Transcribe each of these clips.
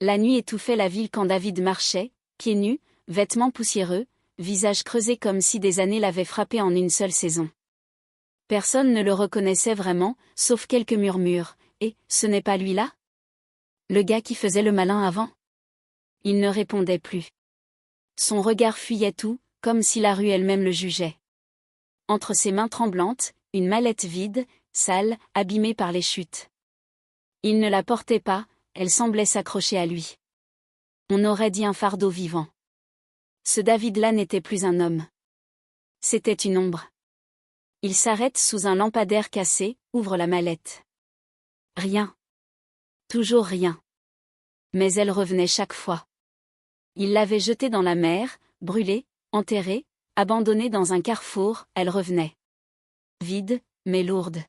La nuit étouffait la ville quand David marchait, pieds nus, vêtements poussiéreux, visage creusé comme si des années l'avaient frappé en une seule saison. Personne ne le reconnaissait vraiment, sauf quelques murmures. « Et, ce n'est pas lui là ? Le gars qui faisait le malin avant ?» Il ne répondait plus. Son regard fuyait tout, comme si la rue elle-même le jugeait. Entre ses mains tremblantes, une mallette vide, sale, abîmée par les chutes. Il ne la portait pas, elle semblait s'accrocher à lui. On aurait dit un fardeau vivant. Ce David-là n'était plus un homme. C'était une ombre. Il s'arrête sous un lampadaire cassé, ouvre la mallette. Rien. Toujours rien. Mais elle revenait chaque fois. Il l'avait jetée dans la mer, brûlée, enterrée, abandonnée dans un carrefour, elle revenait. Vide, mais lourde.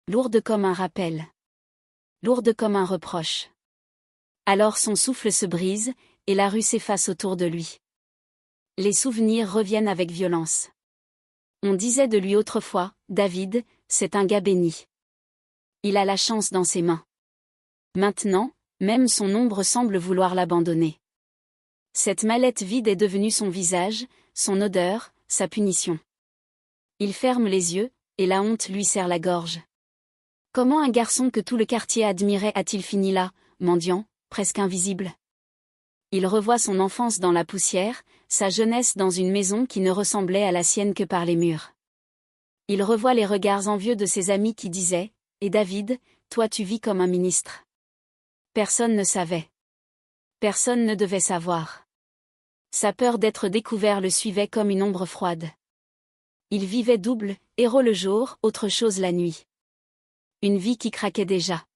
Lourde comme un rappel. Lourde comme un reproche. Alors son souffle se brise, et la rue s'efface autour de lui. Les souvenirs reviennent avec violence. On disait de lui autrefois, David, c'est un gars béni. Il a la chance dans ses mains. Maintenant, même son ombre semble vouloir l'abandonner. Cette mallette vide est devenue son visage, son odeur, sa punition. Il ferme les yeux, et la honte lui serre la gorge. Comment un garçon que tout le quartier admirait a-t-il fini là, mendiant, presque invisible ? Il revoit son enfance dans la poussière, sa jeunesse dans une maison qui ne ressemblait à la sienne que par les murs. Il revoit les regards envieux de ses amis qui disaient « Et David, toi tu vis comme un ministre ». Personne ne savait. Personne ne devait savoir. Sa peur d'être découvert le suivait comme une ombre froide. Il vivait double, héros le jour, autre chose la nuit. Une vie qui craquait déjà.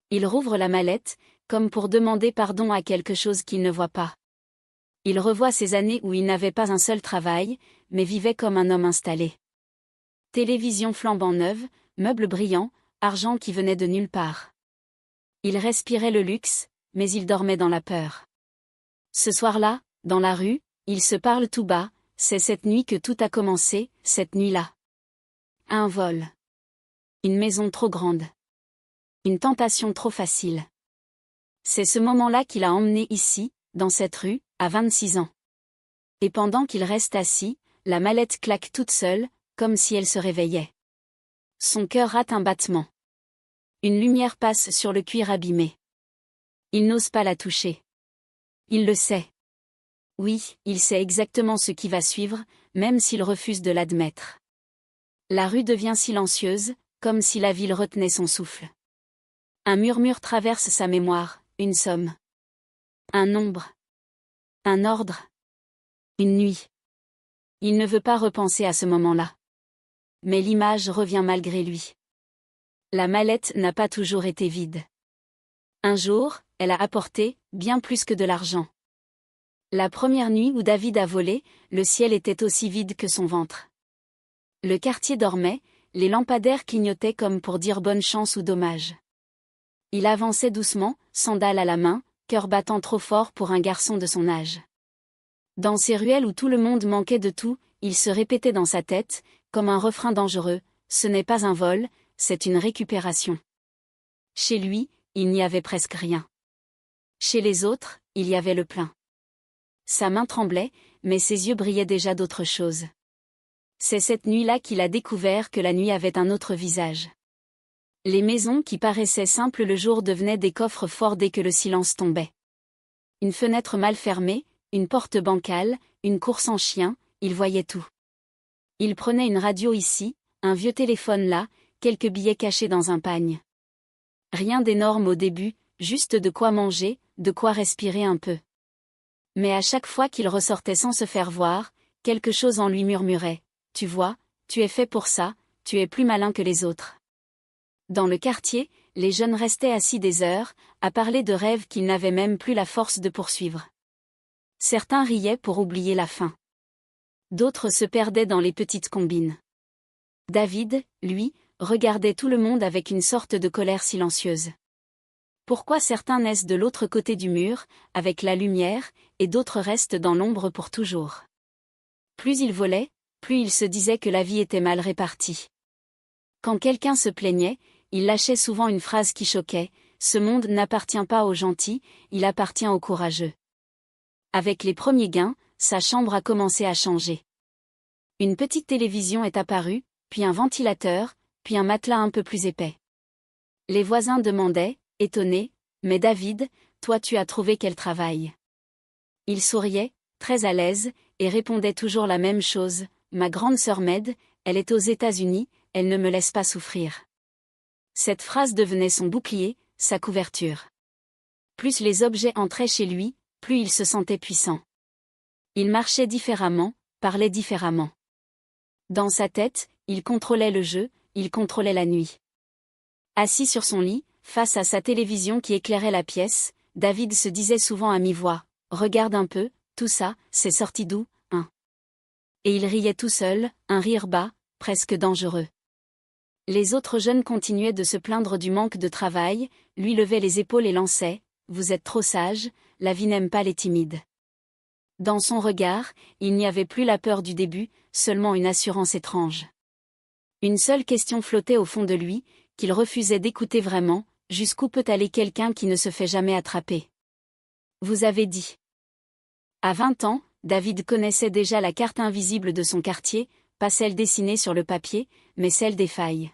Il rouvre la mallette, comme pour demander pardon à quelque chose qu'il ne voit pas. Il revoit ces années où il n'avait pas un seul travail, mais vivait comme un homme installé. Télévision flambant neuve, meubles brillants, argent qui venait de nulle part. Il respirait le luxe, mais il dormait dans la peur. Ce soir-là, dans la rue, ils se parlent tout bas, c'est cette nuit que tout a commencé, cette nuit-là. Un vol. Une maison trop grande. Une tentation trop facile. C'est ce moment-là qu'il a emmené ici, dans cette rue, à 26 ans. Et pendant qu'il reste assis, la mallette claque toute seule, comme si elle se réveillait. Son cœur rate un battement. Une lumière passe sur le cuir abîmé. Il n'ose pas la toucher. Il le sait. Oui, il sait exactement ce qui va suivre, même s'il refuse de l'admettre. La rue devient silencieuse, comme si la ville retenait son souffle. Un murmure traverse sa mémoire, une somme. Un nombre. Un ordre. Une nuit. Il ne veut pas repenser à ce moment-là. Mais l'image revient malgré lui. La mallette n'a pas toujours été vide. Un jour, elle a apporté, bien plus que de l'argent. La première nuit où David a volé, le ciel était aussi vide que son ventre. Le quartier dormait, les lampadaires clignotaient comme pour dire bonne chance ou dommage. Il avançait doucement, sandales à la main, cœur battant trop fort pour un garçon de son âge. Dans ces ruelles où tout le monde manquait de tout, il se répétait dans sa tête, comme un refrain dangereux, ce n'est pas un vol, c'est une récupération. Chez lui, il n'y avait presque rien. Chez les autres, il y avait le plein. Sa main tremblait, mais ses yeux brillaient déjà d'autre chose. C'est cette nuit-là qu'il a découvert que la nuit avait un autre visage. Les maisons qui paraissaient simples le jour devenaient des coffres forts dès que le silence tombait. Une fenêtre mal fermée, une porte bancale, une course en chien, il voyait tout. Il prenait une radio ici, un vieux téléphone là, quelques billets cachés dans un pagne. Rien d'énorme au début, juste de quoi manger, de quoi respirer un peu. Mais à chaque fois qu'il ressortait sans se faire voir, quelque chose en lui murmurait « Tu vois, tu es fait pour ça, tu es plus malin que les autres. » Dans le quartier, les jeunes restaient assis des heures, à parler de rêves qu'ils n'avaient même plus la force de poursuivre. Certains riaient pour oublier la faim. D'autres se perdaient dans les petites combines. David, lui, regardait tout le monde avec une sorte de colère silencieuse. Pourquoi certains naissent de l'autre côté du mur, avec la lumière, et d'autres restent dans l'ombre pour toujours? Plus il volait, plus il se disait que la vie était mal répartie. Quand quelqu'un se plaignait, il lâchait souvent une phrase qui choquait, ce monde n'appartient pas aux gentils, il appartient aux courageux. Avec les premiers gains, sa chambre a commencé à changer. Une petite télévision est apparue, puis un ventilateur, puis un matelas un peu plus épais. Les voisins demandaient, étonnés, « Mais David, toi tu as trouvé quel travail ?» Il souriait, très à l'aise, et répondait toujours la même chose, « Ma grande sœur m'aide, elle est aux États-Unis, elle ne me laisse pas souffrir. » Cette phrase devenait son bouclier, sa couverture. Plus les objets entraient chez lui, plus il se sentait puissant. Il marchait différemment, parlait différemment. Dans sa tête, il contrôlait le jeu, il contrôlait la nuit. Assis sur son lit, face à sa télévision qui éclairait la pièce, David se disait souvent à mi-voix, « Regarde un peu, tout ça, c'est sorti d'où, hein ?» Et il riait tout seul, un rire bas, presque dangereux. Les autres jeunes continuaient de se plaindre du manque de travail, lui levaient les épaules et lançaient, « Vous êtes trop sage, la vie n'aime pas les timides. » Dans son regard, il n'y avait plus la peur du début, seulement une assurance étrange. Une seule question flottait au fond de lui, qu'il refusait d'écouter vraiment, jusqu'où peut aller quelqu'un qui ne se fait jamais attraper? Vous avez dit. À 20 ans, David connaissait déjà la carte invisible de son quartier, pas celle dessinée sur le papier, mais celle des failles.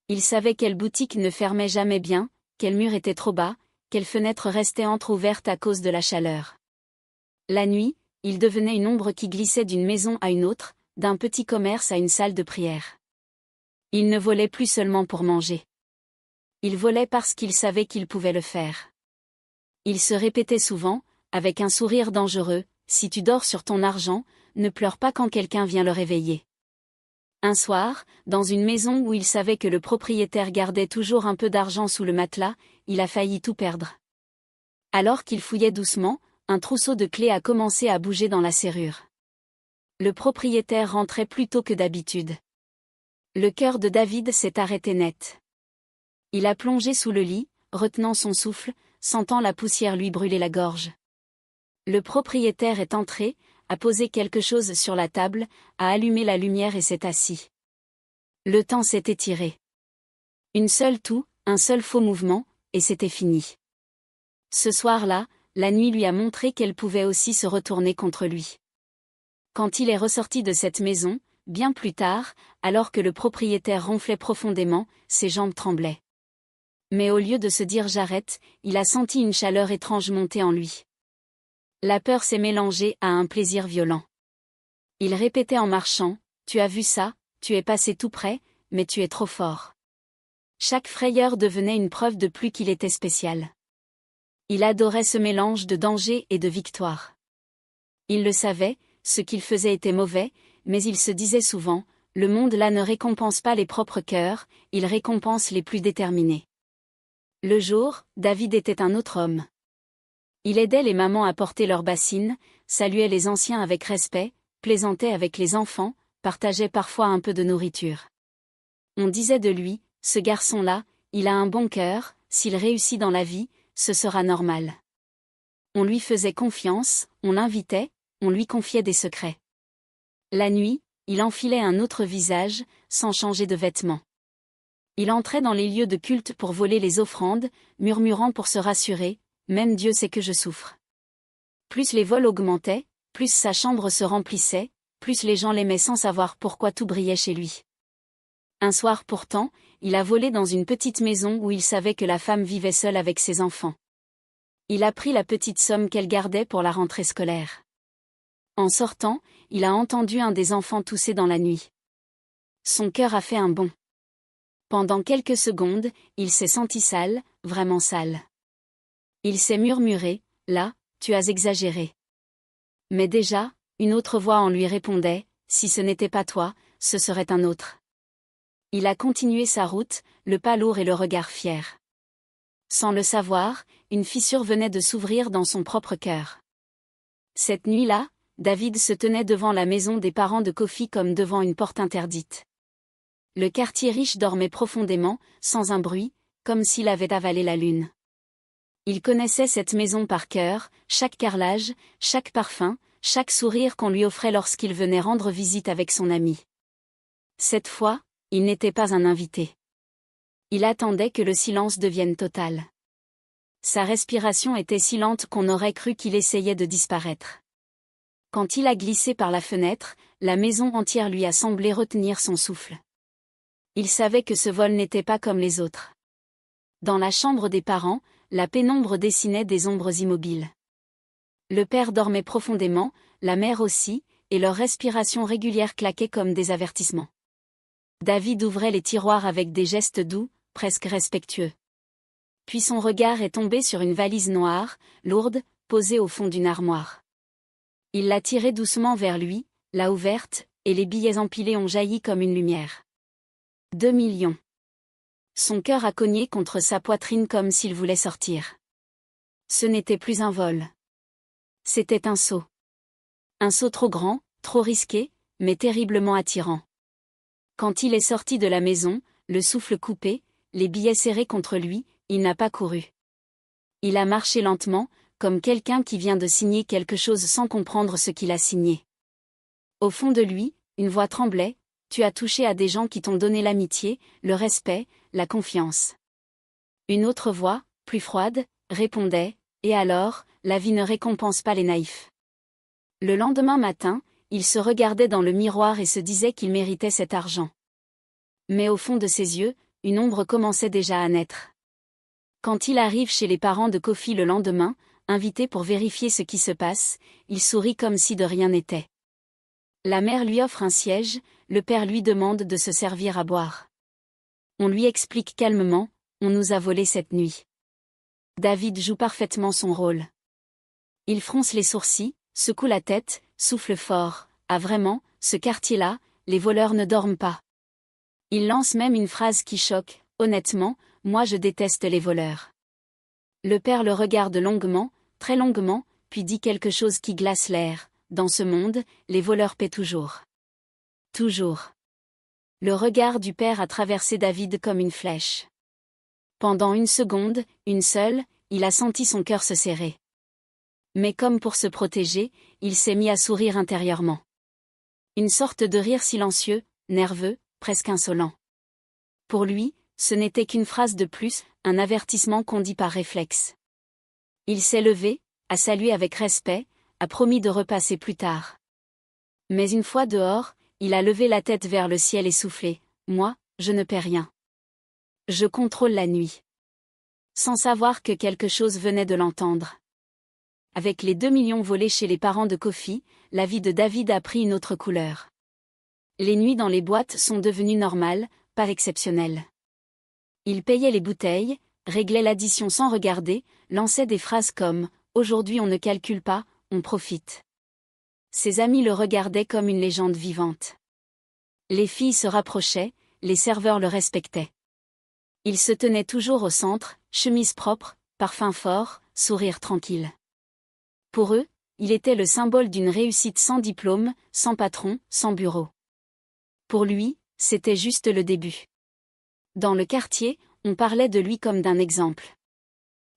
Il savait quelle boutique ne fermait jamais bien, quel mur était trop bas, quelle fenêtre restait entr'ouverte à cause de la chaleur. La nuit, il devenait une ombre qui glissait d'une maison à une autre, d'un petit commerce à une salle de prière. Il ne volait plus seulement pour manger. Il volait parce qu'il savait qu'il pouvait le faire. Il se répétait souvent, avec un sourire dangereux, « Si tu dors sur ton argent, ne pleure pas quand quelqu'un vient le réveiller. » Un soir, dans une maison où il savait que le propriétaire gardait toujours un peu d'argent sous le matelas, il a failli tout perdre. Alors qu'il fouillait doucement, un trousseau de clés a commencé à bouger dans la serrure. Le propriétaire rentrait plus tôt que d'habitude. Le cœur de David s'est arrêté net. Il a plongé sous le lit, retenant son souffle, sentant la poussière lui brûler la gorge. Le propriétaire est entré, a posé quelque chose sur la table, a allumé la lumière et s'est assis. Le temps s'est étiré. Une seule toux, un seul faux mouvement, et c'était fini. Ce soir-là, la nuit lui a montré qu'elle pouvait aussi se retourner contre lui. Quand il est ressorti de cette maison, bien plus tard, alors que le propriétaire ronflait profondément, ses jambes tremblaient. Mais au lieu de se dire « j'arrête », il a senti une chaleur étrange monter en lui. La peur s'est mélangée à un plaisir violent. Il répétait en marchant, « Tu as vu ça, tu es passé tout près, mais tu es trop fort. » Chaque frayeur devenait une preuve de plus qu'il était spécial. Il adorait ce mélange de danger et de victoire. Il le savait, ce qu'il faisait était mauvais, mais il se disait souvent, « Le monde là ne récompense pas les propres cœurs, il récompense les plus déterminés. » Le jour, David était un autre homme. Il aidait les mamans à porter leurs bassines, saluait les anciens avec respect, plaisantait avec les enfants, partageait parfois un peu de nourriture. On disait de lui, « Ce garçon-là, il a un bon cœur, s'il réussit dans la vie, ce sera normal. » On lui faisait confiance, on l'invitait, on lui confiait des secrets. La nuit, il enfilait un autre visage, sans changer de vêtements. Il entrait dans les lieux de culte pour voler les offrandes, murmurant pour se rassurer, « Même Dieu sait que je souffre. » Plus les vols augmentaient, plus sa chambre se remplissait, plus les gens l'aimaient sans savoir pourquoi tout brillait chez lui. Un soir pourtant, il a volé dans une petite maison où il savait que la femme vivait seule avec ses enfants. Il a pris la petite somme qu'elle gardait pour la rentrée scolaire. En sortant, il a entendu un des enfants tousser dans la nuit. Son cœur a fait un bond. Pendant quelques secondes, il s'est senti sale, vraiment sale. Il s'est murmuré, « Là, tu as exagéré. » Mais déjà, une autre voix en lui répondait, « Si ce n'était pas toi, ce serait un autre. » Il a continué sa route, le pas lourd et le regard fier. Sans le savoir, une fissure venait de s'ouvrir dans son propre cœur. Cette nuit-là, David se tenait devant la maison des parents de Kofi comme devant une porte interdite. Le quartier riche dormait profondément, sans un bruit, comme s'il avait avalé la lune. Il connaissait cette maison par cœur, chaque carrelage, chaque parfum, chaque sourire qu'on lui offrait lorsqu'il venait rendre visite avec son ami. Cette fois, il n'était pas un invité. Il attendait que le silence devienne total. Sa respiration était si lente qu'on aurait cru qu'il essayait de disparaître. Quand il a glissé par la fenêtre, la maison entière lui a semblé retenir son souffle. Il savait que ce vol n'était pas comme les autres. Dans la chambre des parents, la pénombre dessinait des ombres immobiles. Le père dormait profondément, la mère aussi, et leur respiration régulière claquait comme des avertissements. David ouvrait les tiroirs avec des gestes doux, presque respectueux. Puis son regard est tombé sur une valise noire, lourde, posée au fond d'une armoire. Il l'a tirée doucement vers lui, l'a ouverte, et les billets empilés ont jailli comme une lumière. 2 millions. Son cœur a cogné contre sa poitrine comme s'il voulait sortir. Ce n'était plus un vol. C'était un saut. Un saut trop grand, trop risqué, mais terriblement attirant. Quand il est sorti de la maison, le souffle coupé, les billets serrés contre lui, il n'a pas couru. Il a marché lentement, comme quelqu'un qui vient de signer quelque chose sans comprendre ce qu'il a signé. Au fond de lui, une voix tremblait: tu as touché à des gens qui t'ont donné l'amitié, le respect, la confiance. Une autre voix, plus froide, répondait: et alors, la vie ne récompense pas les naïfs. Le lendemain matin, il se regardait dans le miroir et se disait qu'il méritait cet argent. Mais au fond de ses yeux, une ombre commençait déjà à naître. Quand il arrive chez les parents de Kofi le lendemain, invité pour vérifier ce qui se passe, il sourit comme si de rien n'était. La mère lui offre un siège, le père lui demande de se servir à boire. On lui explique calmement: on nous a volé cette nuit. David joue parfaitement son rôle. Il fronce les sourcils, secoue la tête, souffle fort: ah vraiment, ce quartier-là, les voleurs ne dorment pas. Il lance même une phrase qui choque: honnêtement, moi je déteste les voleurs. Le père le regarde longuement, très longuement, puis dit quelque chose qui glace l'air: dans ce monde, les voleurs paient toujours. Toujours. Le regard du père a traversé David comme une flèche. Pendant une seconde, une seule, il a senti son cœur se serrer. Mais comme pour se protéger, il s'est mis à sourire intérieurement. Une sorte de rire silencieux, nerveux, presque insolent. Pour lui, ce n'était qu'une phrase de plus, un avertissement qu'on dit par réflexe. Il s'est levé, a salué avec respect, a promis de repasser plus tard. Mais une fois dehors, il a levé la tête vers le ciel et soufflé: moi, je ne paie rien. Je contrôle la nuit. Sans savoir que quelque chose venait de l'entendre. Avec les 2 millions volés chez les parents de Kofi, la vie de David a pris une autre couleur. Les nuits dans les boîtes sont devenues normales, pas exceptionnelles. Il payait les bouteilles, réglait l'addition sans regarder, lançait des phrases comme « aujourd'hui on ne calcule pas, on profite ». Ses amis le regardaient comme une légende vivante. Les filles se rapprochaient, les serveurs le respectaient. Il se tenait toujours au centre, chemise propre, parfum fort, sourire tranquille. Pour eux, il était le symbole d'une réussite sans diplôme, sans patron, sans bureau. Pour lui, c'était juste le début. Dans le quartier, on parlait de lui comme d'un exemple.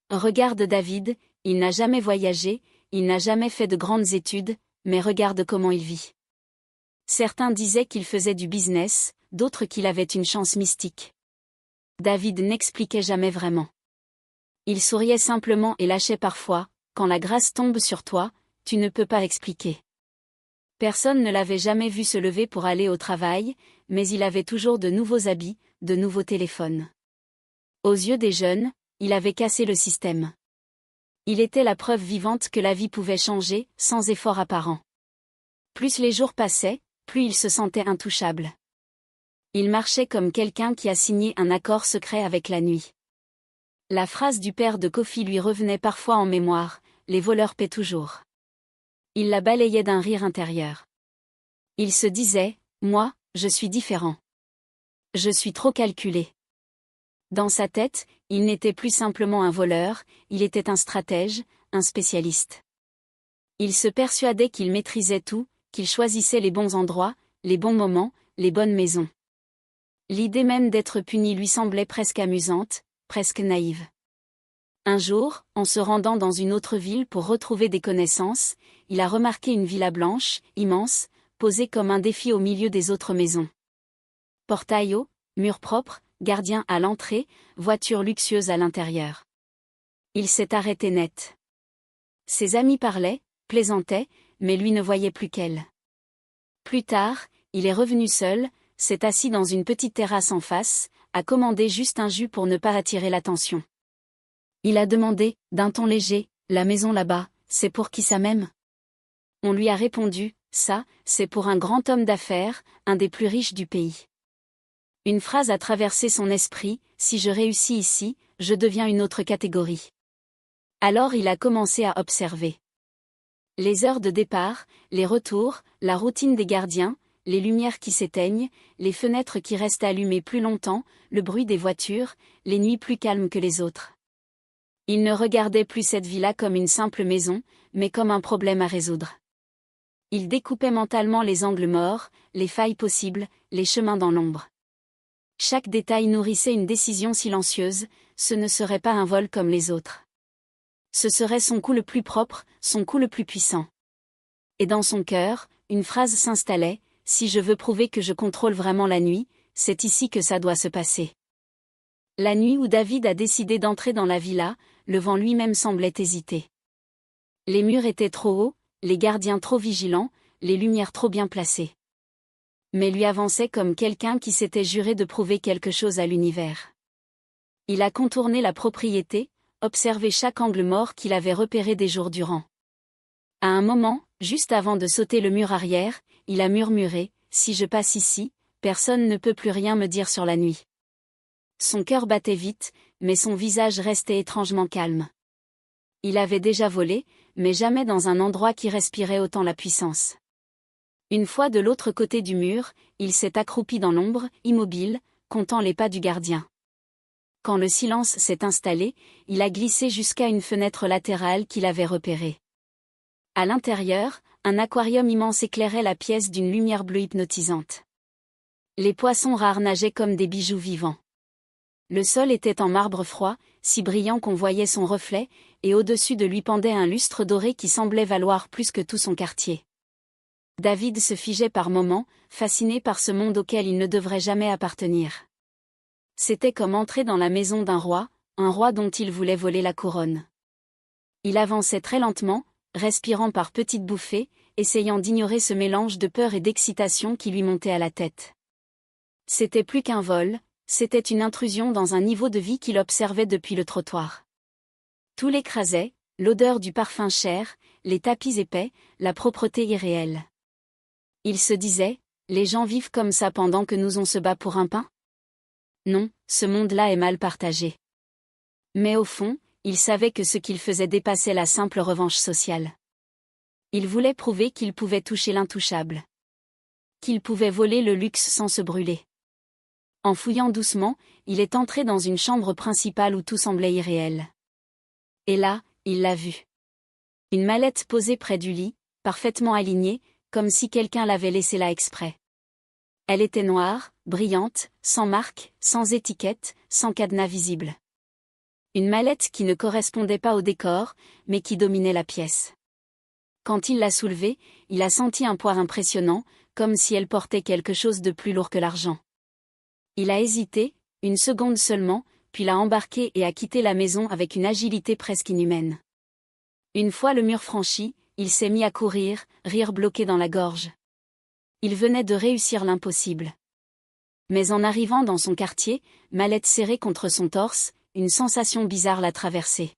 Regarde David, il n'a jamais voyagé, il n'a jamais fait de grandes études, mais regarde comment il vit. Certains disaient qu'il faisait du business, d'autres qu'il avait une chance mystique. David n'expliquait jamais vraiment. Il souriait simplement et lâchait parfois: quand la grâce tombe sur toi, tu ne peux pas expliquer. Personne ne l'avait jamais vu se lever pour aller au travail, mais il avait toujours de nouveaux habits, de nouveaux téléphones. Aux yeux des jeunes, il avait cassé le système. Il était la preuve vivante que la vie pouvait changer, sans effort apparent. Plus les jours passaient, plus il se sentait intouchable. Il marchait comme quelqu'un qui a signé un accord secret avec la nuit. La phrase du père de Kofi lui revenait parfois en mémoire: les voleurs paient toujours. Il la balayait d'un rire intérieur. Il se disait: moi, je suis différent. Je suis trop calculé. Dans sa tête, il n'était plus simplement un voleur, il était un stratège, un spécialiste. Il se persuadait qu'il maîtrisait tout, qu'il choisissait les bons endroits, les bons moments, les bonnes maisons. L'idée même d'être puni lui semblait presque amusante, presque naïve. Un jour, en se rendant dans une autre ville pour retrouver des connaissances, il a remarqué une villa blanche, immense, posée comme un défi au milieu des autres maisons. Portail haut, murs propres, gardien à l'entrée, voiture luxueuse à l'intérieur. Il s'est arrêté net. Ses amis parlaient, plaisantaient, mais lui ne voyait plus qu'elle. Plus tard, il est revenu seul, s'est assis dans une petite terrasse en face, a commandé juste un jus pour ne pas attirer l'attention. Il a demandé, d'un ton léger, « La maison là-bas, c'est pour qui ça même ?» On lui a répondu, « Ça, c'est pour un grand homme d'affaires, un des plus riches du pays. » Une phrase a traversé son esprit, « Si je réussis ici, je deviens une autre catégorie. » Alors il a commencé à observer. Les heures de départ, les retours, la routine des gardiens, les lumières qui s'éteignent, les fenêtres qui restent allumées plus longtemps, le bruit des voitures, les nuits plus calmes que les autres. Il ne regardait plus cette vie-là comme une simple maison, mais comme un problème à résoudre. Il découpait mentalement les angles morts, les failles possibles, les chemins dans l'ombre. Chaque détail nourrissait une décision silencieuse, ce ne serait pas un vol comme les autres. Ce serait son coup le plus propre, son coup le plus puissant. Et dans son cœur, une phrase s'installait, « Si je veux prouver que je contrôle vraiment la nuit, c'est ici que ça doit se passer. » La nuit où David a décidé d'entrer dans la villa, le vent lui-même semblait hésiter. Les murs étaient trop hauts, les gardiens trop vigilants, les lumières trop bien placées. Mais lui avançait comme quelqu'un qui s'était juré de prouver quelque chose à l'univers. Il a contourné la propriété, observé chaque angle mort qu'il avait repéré des jours durant. À un moment, juste avant de sauter le mur arrière, il a murmuré, « Si je passe ici, personne ne peut plus rien me dire sur la nuit. » Son cœur battait vite, mais son visage restait étrangement calme. Il avait déjà volé, mais jamais dans un endroit qui respirait autant la puissance. Une fois de l'autre côté du mur, il s'est accroupi dans l'ombre, immobile, comptant les pas du gardien. Quand le silence s'est installé, il a glissé jusqu'à une fenêtre latérale qu'il avait repérée. À l'intérieur, un aquarium immense éclairait la pièce d'une lumière bleue hypnotisante. Les poissons rares nageaient comme des bijoux vivants. Le sol était en marbre froid, si brillant qu'on voyait son reflet, et au-dessus de lui pendait un lustre doré qui semblait valoir plus que tout son quartier. David se figeait par moments, fasciné par ce monde auquel il ne devrait jamais appartenir. C'était comme entrer dans la maison d'un roi, un roi dont il voulait voler la couronne. Il avançait très lentement, respirant par petites bouffées, essayant d'ignorer ce mélange de peur et d'excitation qui lui montait à la tête. C'était plus qu'un vol, c'était une intrusion dans un niveau de vie qu'il observait depuis le trottoir. Tout l'écrasait, l'odeur du parfum cher, les tapis épais, la propreté irréelle. Il se disait, les gens vivent comme ça pendant que nous on se bat pour un pain ? Non, ce monde-là est mal partagé. Mais au fond, il savait que ce qu'il faisait dépassait la simple revanche sociale. Il voulait prouver qu'il pouvait toucher l'intouchable. Qu'il pouvait voler le luxe sans se brûler. En fouillant doucement, il est entré dans une chambre principale où tout semblait irréel. Et là, il l'a vue. Une mallette posée près du lit, parfaitement alignée, comme si quelqu'un l'avait laissée là exprès. Elle était noire, brillante, sans marque, sans étiquette, sans cadenas visible. Une mallette qui ne correspondait pas au décor, mais qui dominait la pièce. Quand il l'a soulevée, il a senti un poids impressionnant, comme si elle portait quelque chose de plus lourd que l'argent. Il a hésité, une seconde seulement, puis l'a embarqué et a quitté la maison avec une agilité presque inhumaine. Une fois le mur franchi, il s'est mis à courir, rire bloqué dans la gorge. Il venait de réussir l'impossible. Mais en arrivant dans son quartier, mallette serrée contre son torse, une sensation bizarre l'a traversé.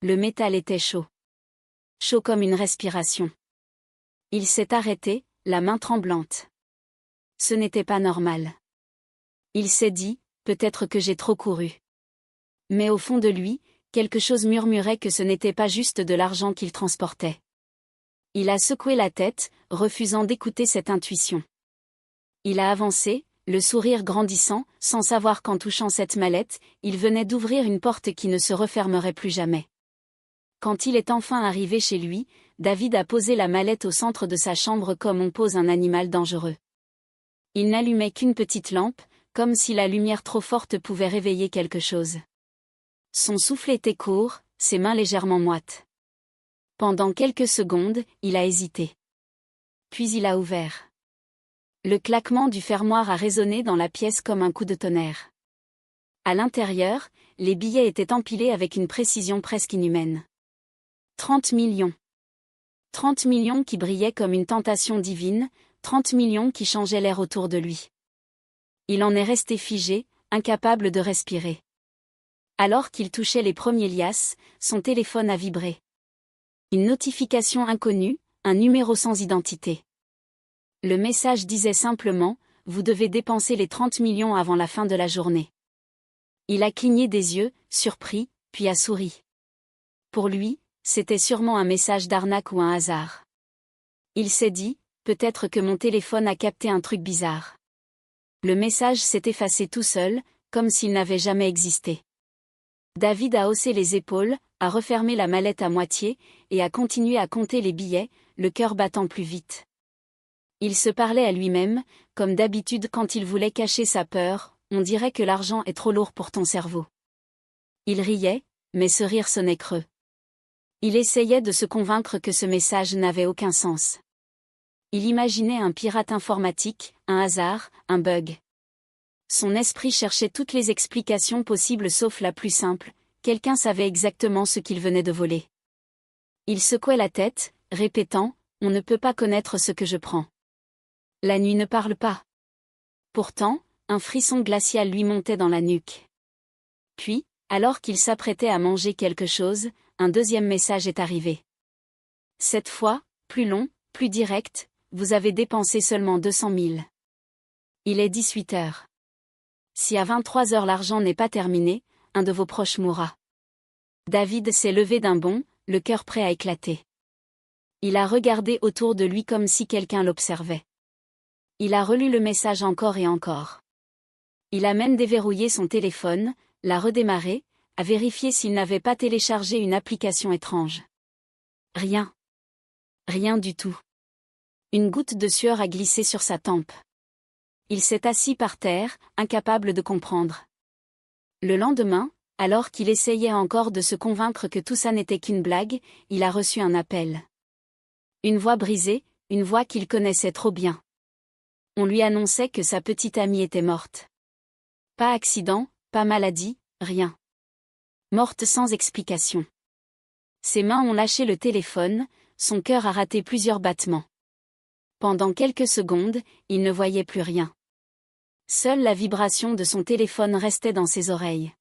Le métal était chaud. Chaud comme une respiration. Il s'est arrêté, la main tremblante. Ce n'était pas normal. Il s'est dit, peut-être que j'ai trop couru. Mais au fond de lui, quelque chose murmurait que ce n'était pas juste de l'argent qu'il transportait. Il a secoué la tête, refusant d'écouter cette intuition. Il a avancé, le sourire grandissant, sans savoir qu'en touchant cette mallette, il venait d'ouvrir une porte qui ne se refermerait plus jamais. Quand il est enfin arrivé chez lui, David a posé la mallette au centre de sa chambre comme on pose un animal dangereux. Il n'allumait qu'une petite lampe, comme si la lumière trop forte pouvait réveiller quelque chose. Son souffle était court, ses mains légèrement moites. Pendant quelques secondes, il a hésité. Puis il a ouvert. Le claquement du fermoir a résonné dans la pièce comme un coup de tonnerre. À l'intérieur, les billets étaient empilés avec une précision presque inhumaine. 30 millions. 30 millions qui brillaient comme une tentation divine, 30 millions qui changeaient l'air autour de lui. Il en est resté figé, incapable de respirer. Alors qu'il touchait les premiers liasses, son téléphone a vibré. Une notification inconnue, un numéro sans identité. Le message disait simplement « Vous devez dépenser les 30 millions avant la fin de la journée ». Il a cligné des yeux, surpris, puis a souri. Pour lui, c'était sûrement un message d'arnaque ou un hasard. Il s'est dit « Peut-être que mon téléphone a capté un truc bizarre ». Le message s'est effacé tout seul, comme s'il n'avait jamais existé. David a haussé les épaules, a refermé la mallette à moitié, et a continué à compter les billets, le cœur battant plus vite. Il se parlait à lui-même, comme d'habitude quand il voulait cacher sa peur, on dirait que l'argent est trop lourd pour ton cerveau. Il riait, mais ce rire sonnait creux. Il essayait de se convaincre que ce message n'avait aucun sens. Il imaginait un pirate informatique, un hasard, un bug. Son esprit cherchait toutes les explications possibles sauf la plus simple, quelqu'un savait exactement ce qu'il venait de voler. Il secouait la tête, répétant « On ne peut pas connaître ce que je prends. La nuit ne parle pas. » Pourtant, un frisson glacial lui montait dans la nuque. Puis, alors qu'il s'apprêtait à manger quelque chose, un deuxième message est arrivé. Cette fois, plus long, plus direct, vous avez dépensé seulement 200 000. Il est 18 heures. Si à 23 heures l'argent n'est pas terminé, un de vos proches mourra. David s'est levé d'un bond, le cœur prêt à éclater. Il a regardé autour de lui comme si quelqu'un l'observait. Il a relu le message encore et encore. Il a même déverrouillé son téléphone, l'a redémarré, a vérifié s'il n'avait pas téléchargé une application étrange. Rien. Rien du tout. Une goutte de sueur a glissé sur sa tempe. Il s'est assis par terre, incapable de comprendre. Le lendemain, alors qu'il essayait encore de se convaincre que tout ça n'était qu'une blague, il a reçu un appel. Une voix brisée, une voix qu'il connaissait trop bien. On lui annonçait que sa petite amie était morte. Pas accident, pas maladie, rien. Morte sans explication. Ses mains ont lâché le téléphone, son cœur a raté plusieurs battements. Pendant quelques secondes, il ne voyait plus rien. Seule la vibration de son téléphone restait dans ses oreilles.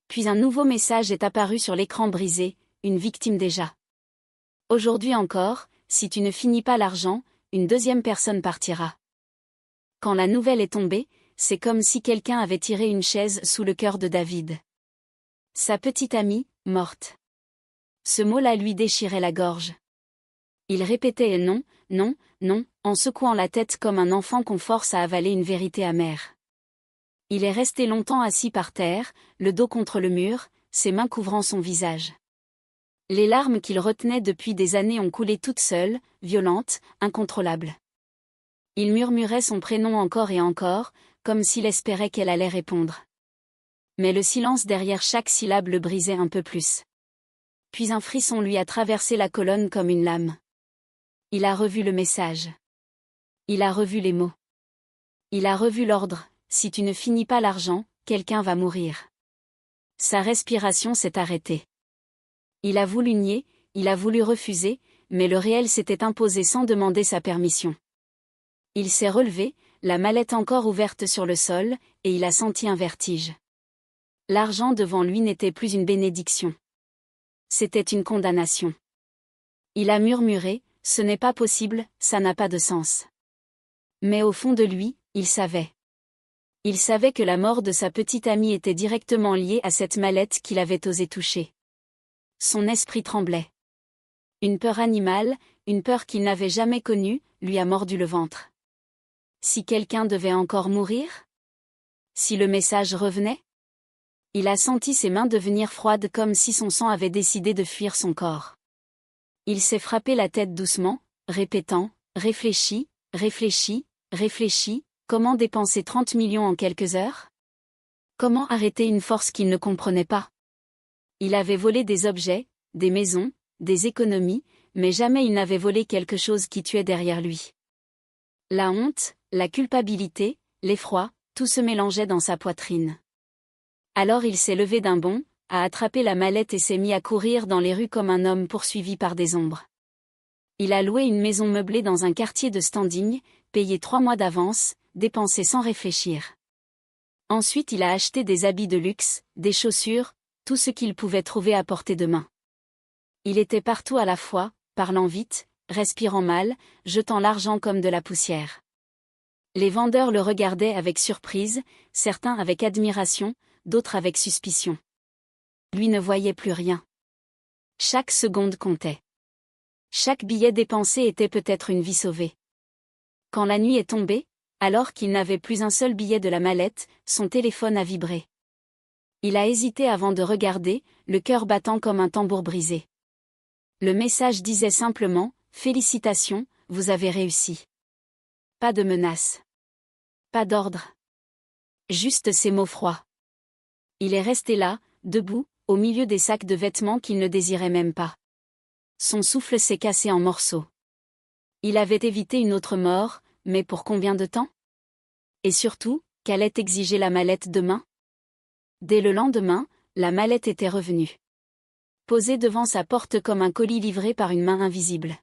Puis un nouveau message est apparu sur l'écran brisé, une victime déjà. Aujourd'hui encore, si tu ne finis pas l'argent, une deuxième personne partira. Quand la nouvelle est tombée, c'est comme si quelqu'un avait tiré une chaise sous le cœur de David. Sa petite amie, morte. Ce mot-là lui déchirait la gorge. Il répétait non, non, non, en secouant la tête comme un enfant qu'on force à avaler une vérité amère. Il est resté longtemps assis par terre, le dos contre le mur, ses mains couvrant son visage. Les larmes qu'il retenait depuis des années ont coulé toutes seules, violentes, incontrôlables. Il murmurait son prénom encore et encore, comme s'il espérait qu'elle allait répondre. Mais le silence derrière chaque syllabe le brisait un peu plus. Puis un frisson lui a traversé la colonne comme une lame. Il a revu le message. Il a revu les mots. Il a revu l'ordre, si tu ne finis pas l'argent, quelqu'un va mourir. Sa respiration s'est arrêtée. Il a voulu nier, il a voulu refuser, mais le réel s'était imposé sans demander sa permission. Il s'est relevé, la mallette encore ouverte sur le sol, et il a senti un vertige. L'argent devant lui n'était plus une bénédiction. C'était une condamnation. Il a murmuré, ce n'est pas possible, ça n'a pas de sens. Mais au fond de lui, il savait. Il savait que la mort de sa petite amie était directement liée à cette mallette qu'il avait osé toucher. Son esprit tremblait. Une peur animale, une peur qu'il n'avait jamais connue, lui a mordu le ventre. Si quelqu'un devait encore mourir? Si le message revenait? Il a senti ses mains devenir froides comme si son sang avait décidé de fuir son corps. Il s'est frappé la tête doucement, répétant « Réfléchis, réfléchis, réfléchis, comment dépenser 30 millions en quelques heures? Comment arrêter une force qu'il ne comprenait pas? » Il avait volé des objets, des maisons, des économies, mais jamais il n'avait volé quelque chose qui tuait derrière lui. La honte, la culpabilité, l'effroi, tout se mélangeait dans sa poitrine. Alors il s'est levé d'un bond, a attrapé la mallette et s'est mis à courir dans les rues comme un homme poursuivi par des ombres. Il a loué une maison meublée dans un quartier de standing, payé 3 mois d'avance, dépensé sans réfléchir. Ensuite il a acheté des habits de luxe, des chaussures, tout ce qu'il pouvait trouver à portée de main. Il était partout à la fois, parlant vite, respirant mal, jetant l'argent comme de la poussière. Les vendeurs le regardaient avec surprise, certains avec admiration, d'autres avec suspicion. Lui ne voyait plus rien. Chaque seconde comptait. Chaque billet dépensé était peut-être une vie sauvée. Quand la nuit est tombée, alors qu'il n'avait plus un seul billet de la mallette, son téléphone a vibré. Il a hésité avant de regarder, le cœur battant comme un tambour brisé. Le message disait simplement « Félicitations, vous avez réussi ». Pas de menace. Pas d'ordre. Juste ces mots froids. Il est resté là, debout, au milieu des sacs de vêtements qu'il ne désirait même pas. Son souffle s'est cassé en morceaux. Il avait évité une autre mort, mais pour combien de temps? Et surtout, qu'allait exiger la mallette demain? Dès le lendemain, la mallette était revenue. Posée devant sa porte comme un colis livré par une main invisible.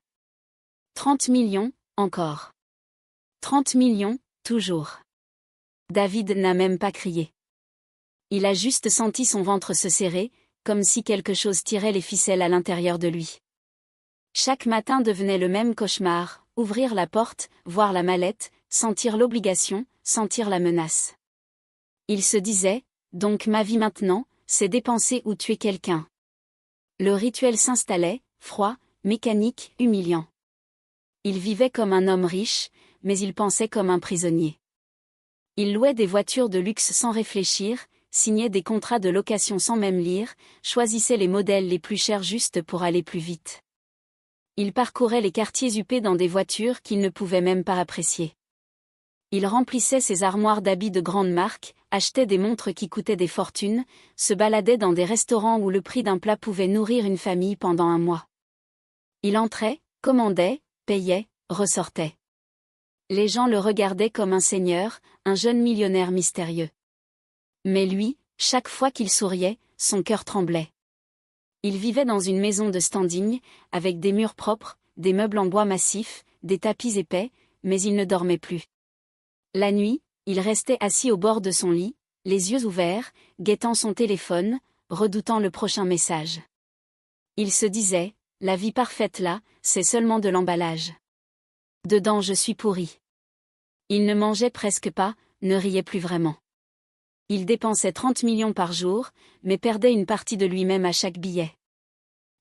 30 millions, encore. 30 millions, toujours. David n'a même pas crié. Il a juste senti son ventre se serrer, comme si quelque chose tirait les ficelles à l'intérieur de lui. Chaque matin devenait le même cauchemar, ouvrir la porte, voir la mallette, sentir l'obligation, sentir la menace. Il se disait, donc ma vie maintenant, c'est dépenser ou tuer quelqu'un. Le rituel s'installait, froid, mécanique, humiliant. Il vivait comme un homme riche, mais il pensait comme un prisonnier. Il louait des voitures de luxe sans réfléchir, signait des contrats de location sans même lire, choisissait les modèles les plus chers juste pour aller plus vite. Il parcourait les quartiers huppés dans des voitures qu'il ne pouvait même pas apprécier. Il remplissait ses armoires d'habits de grande marque, achetait des montres qui coûtaient des fortunes, se baladait dans des restaurants où le prix d'un plat pouvait nourrir une famille pendant un mois. Il entrait, commandait, payait, ressortait. Les gens le regardaient comme un seigneur, un jeune millionnaire mystérieux. Mais lui, chaque fois qu'il souriait, son cœur tremblait. Il vivait dans une maison de standing, avec des murs propres, des meubles en bois massif, des tapis épais, mais il ne dormait plus. La nuit, il restait assis au bord de son lit, les yeux ouverts, guettant son téléphone, redoutant le prochain message. Il se disait, la vie parfaite là, c'est seulement de l'emballage. Dedans je suis pourri. Il ne mangeait presque pas, ne riait plus vraiment. Il dépensait 30 millions par jour, mais perdait une partie de lui-même à chaque billet.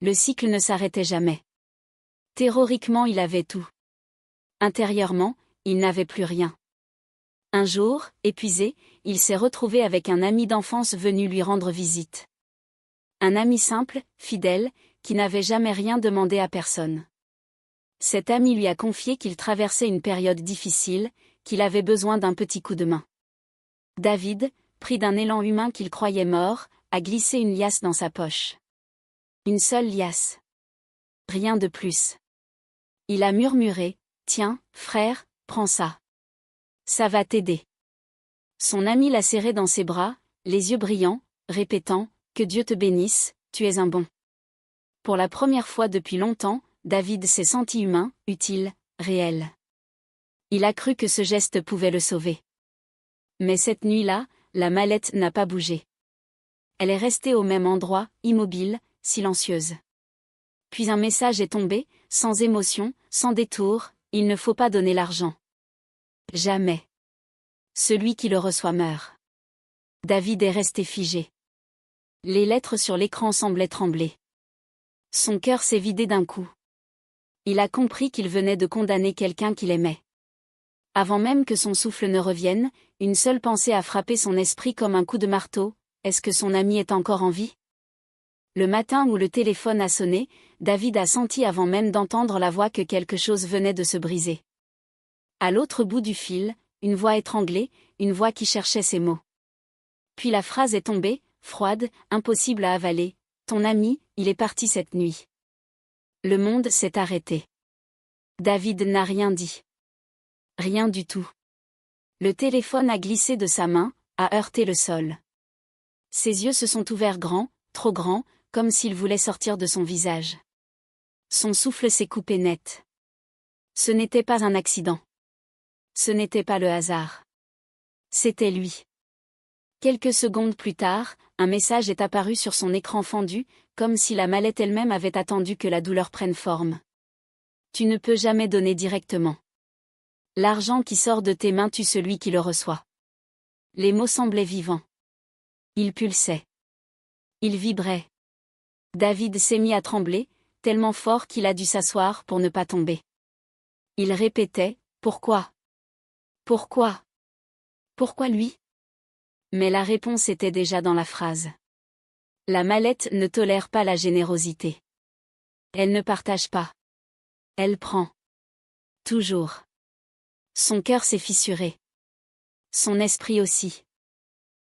Le cycle ne s'arrêtait jamais. Théoriquement il avait tout. Intérieurement, il n'avait plus rien. Un jour, épuisé, il s'est retrouvé avec un ami d'enfance venu lui rendre visite. Un ami simple, fidèle, qui n'avait jamais rien demandé à personne. Cet ami lui a confié qu'il traversait une période difficile, qu'il avait besoin d'un petit coup de main. David, pris d'un élan humain qu'il croyait mort, a glissé une liasse dans sa poche. Une seule liasse. Rien de plus. Il a murmuré, « Tiens, frère, prends ça. Ça va t'aider. » Son ami l'a serré dans ses bras, les yeux brillants, répétant, « Que Dieu te bénisse, tu es un bon. » Pour la première fois depuis longtemps, David s'est senti humain, utile, réel. Il a cru que ce geste pouvait le sauver. Mais cette nuit-là, la mallette n'a pas bougé. Elle est restée au même endroit, immobile, silencieuse. Puis un message est tombé, sans émotion, sans détour, il ne faut pas donner l'argent. Jamais. Celui qui le reçoit meurt. David est resté figé. Les lettres sur l'écran semblaient trembler. Son cœur s'est vidé d'un coup. Il a compris qu'il venait de condamner quelqu'un qu'il aimait. Avant même que son souffle ne revienne, une seule pensée a frappé son esprit comme un coup de marteau, est-ce que son ami est encore en vie? Le matin où le téléphone a sonné, David a senti avant même d'entendre la voix que quelque chose venait de se briser. À l'autre bout du fil, une voix étranglée, une voix qui cherchait ses mots. Puis la phrase est tombée, froide, impossible à avaler, ton ami, il est parti cette nuit. Le monde s'est arrêté. David n'a rien dit. Rien du tout. Le téléphone a glissé de sa main, a heurté le sol. Ses yeux se sont ouverts grands, trop grands, comme s'ils voulaient sortir de son visage. Son souffle s'est coupé net. Ce n'était pas un accident. Ce n'était pas le hasard. C'était lui. Quelques secondes plus tard, un message est apparu sur son écran fendu, comme si la mallette elle-même avait attendu que la douleur prenne forme. Tu ne peux jamais donner directement. L'argent qui sort de tes mains tue celui qui le reçoit. Les mots semblaient vivants. Ils pulsaient. Ils vibraient. David s'est mis à trembler, tellement fort qu'il a dû s'asseoir pour ne pas tomber. Il répétait, « Pourquoi ? Pourquoi ? Pourquoi lui ?» Mais la réponse était déjà dans la phrase. La mallette ne tolère pas la générosité. Elle ne partage pas. Elle prend. Toujours. Son cœur s'est fissuré. Son esprit aussi.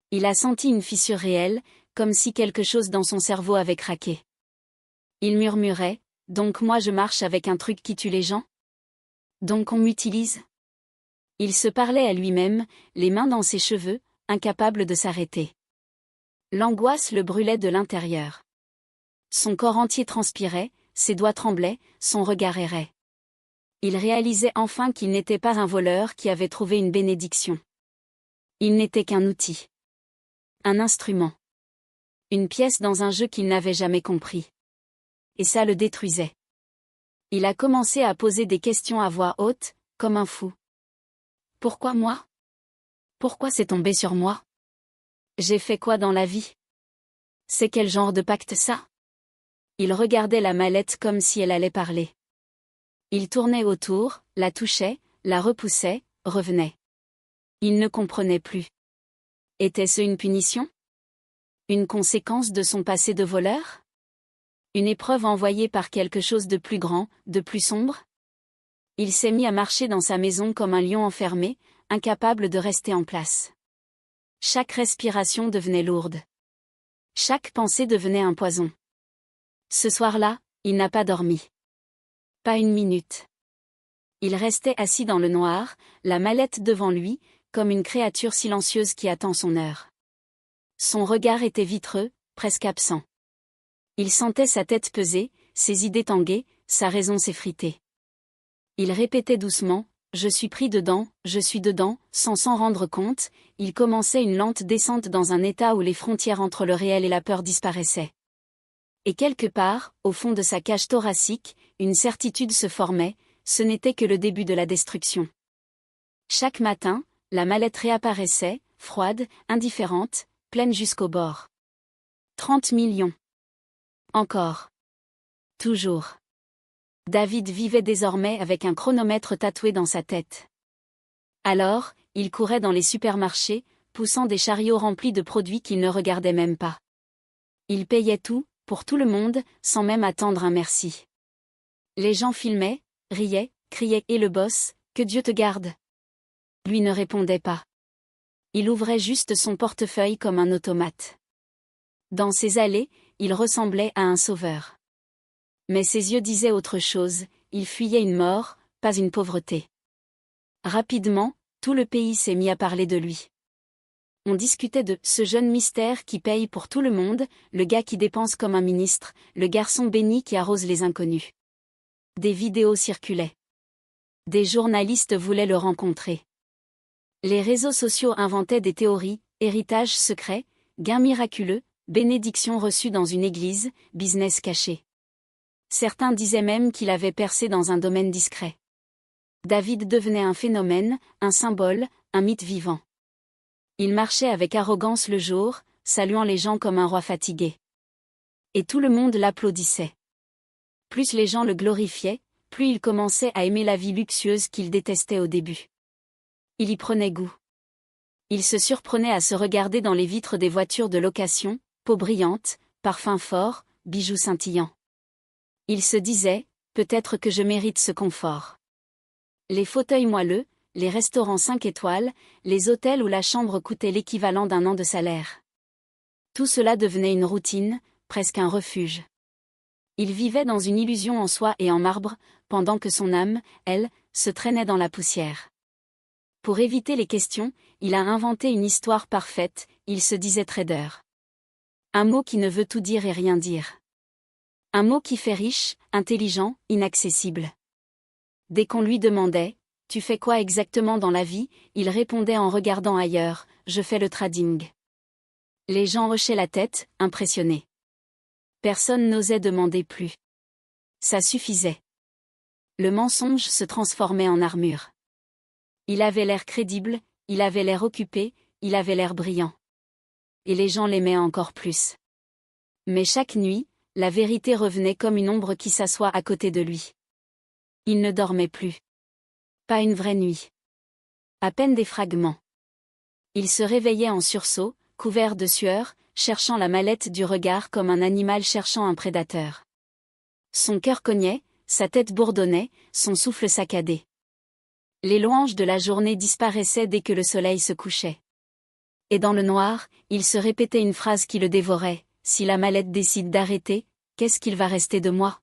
Il a senti une fissure réelle, comme si quelque chose dans son cerveau avait craqué. Il murmurait, « Donc moi je marche avec un truc qui tue les gens ? Donc on m'utilise ?» Il se parlait à lui-même, les mains dans ses cheveux, incapable de s'arrêter. L'angoisse le brûlait de l'intérieur. Son corps entier transpirait, ses doigts tremblaient, son regard errait. Il réalisait enfin qu'il n'était pas un voleur qui avait trouvé une bénédiction. Il n'était qu'un outil. Un instrument. Une pièce dans un jeu qu'il n'avait jamais compris. Et ça le détruisait. Il a commencé à poser des questions à voix haute, comme un fou. Pourquoi moi ? Pourquoi c'est tombé sur moi ? J'ai fait quoi dans la vie ? C'est quel genre de pacte ça ? Il regardait la mallette comme si elle allait parler. Il tournait autour, la touchait, la repoussait, revenait. Il ne comprenait plus. Était-ce une punition ? Une conséquence de son passé de voleur ? Une épreuve envoyée par quelque chose de plus grand, de plus sombre ? Il s'est mis à marcher dans sa maison comme un lion enfermé, incapable de rester en place. Chaque respiration devenait lourde. Chaque pensée devenait un poison. Ce soir-là, il n'a pas dormi. Pas une minute. Il restait assis dans le noir, la mallette devant lui, comme une créature silencieuse qui attend son heure. Son regard était vitreux, presque absent. Il sentait sa tête peser, ses idées tanguer, sa raison s'effriter. Il répétait doucement, « Je suis pris dedans, je suis dedans », sans s'en rendre compte, il commençait une lente descente dans un état où les frontières entre le réel et la peur disparaissaient. Et quelque part, au fond de sa cage thoracique, une certitude se formait, ce n'était que le début de la destruction. Chaque matin, la mallette réapparaissait, froide, indifférente, pleine jusqu'au bord. 30 millions. Encore. Toujours. David vivait désormais avec un chronomètre tatoué dans sa tête. Alors, il courait dans les supermarchés, poussant des chariots remplis de produits qu'il ne regardait même pas. Il payait tout, pour tout le monde, sans même attendre un merci. Les gens filmaient, riaient, criaient « Et le boss, que Dieu te garde !» Lui ne répondait pas. Il ouvrait juste son portefeuille comme un automate. Dans ses allées, il ressemblait à un sauveur. Mais ses yeux disaient autre chose, il fuyait une mort, pas une pauvreté. Rapidement, tout le pays s'est mis à parler de lui. On discutait de « ce jeune mystère qui paye pour tout le monde, le gars qui dépense comme un ministre, le garçon béni qui arrose les inconnus ». Des vidéos circulaient. Des journalistes voulaient le rencontrer. Les réseaux sociaux inventaient des théories, héritage secret, gain miraculeux, bénédiction reçue dans une église, business caché. Certains disaient même qu'il avait percé dans un domaine discret. David devenait un phénomène, un symbole, un mythe vivant. Il marchait avec arrogance le jour, saluant les gens comme un roi fatigué. Et tout le monde l'applaudissait. Plus les gens le glorifiaient, plus il commençait à aimer la vie luxueuse qu'il détestait au début. Il y prenait goût. Il se surprenait à se regarder dans les vitres des voitures de location, peau brillante, parfum fort, bijoux scintillants. Il se disait, peut-être que je mérite ce confort. Les fauteuils moelleux, les restaurants 5 étoiles, les hôtels où la chambre coûtait l'équivalent d'un an de salaire. Tout cela devenait une routine, presque un refuge. Il vivait dans une illusion en soie et en marbre, pendant que son âme, elle, se traînait dans la poussière. Pour éviter les questions, il a inventé une histoire parfaite, il se disait trader. Un mot qui ne veut tout dire et rien dire. Un mot qui fait riche, intelligent, inaccessible. Dès qu'on lui demandait « Tu fais quoi exactement dans la vie ?», il répondait en regardant ailleurs « Je fais le trading ». Les gens hochaient la tête, impressionnés. Personne n'osait demander plus. Ça suffisait. Le mensonge se transformait en armure. Il avait l'air crédible, il avait l'air occupé, il avait l'air brillant. Et les gens l'aimaient encore plus. Mais chaque nuit, la vérité revenait comme une ombre qui s'assoit à côté de lui. Il ne dormait plus. Pas une vraie nuit. À peine des fragments. Il se réveillait en sursaut, couvert de sueur, cherchant la mallette du regard comme un animal cherchant un prédateur. Son cœur cognait, sa tête bourdonnait, son souffle saccadé. Les louanges de la journée disparaissaient dès que le soleil se couchait. Et dans le noir, il se répétait une phrase qui le dévorait. Si la mallette décide d'arrêter, qu'est-ce qu'il va rester de moi ?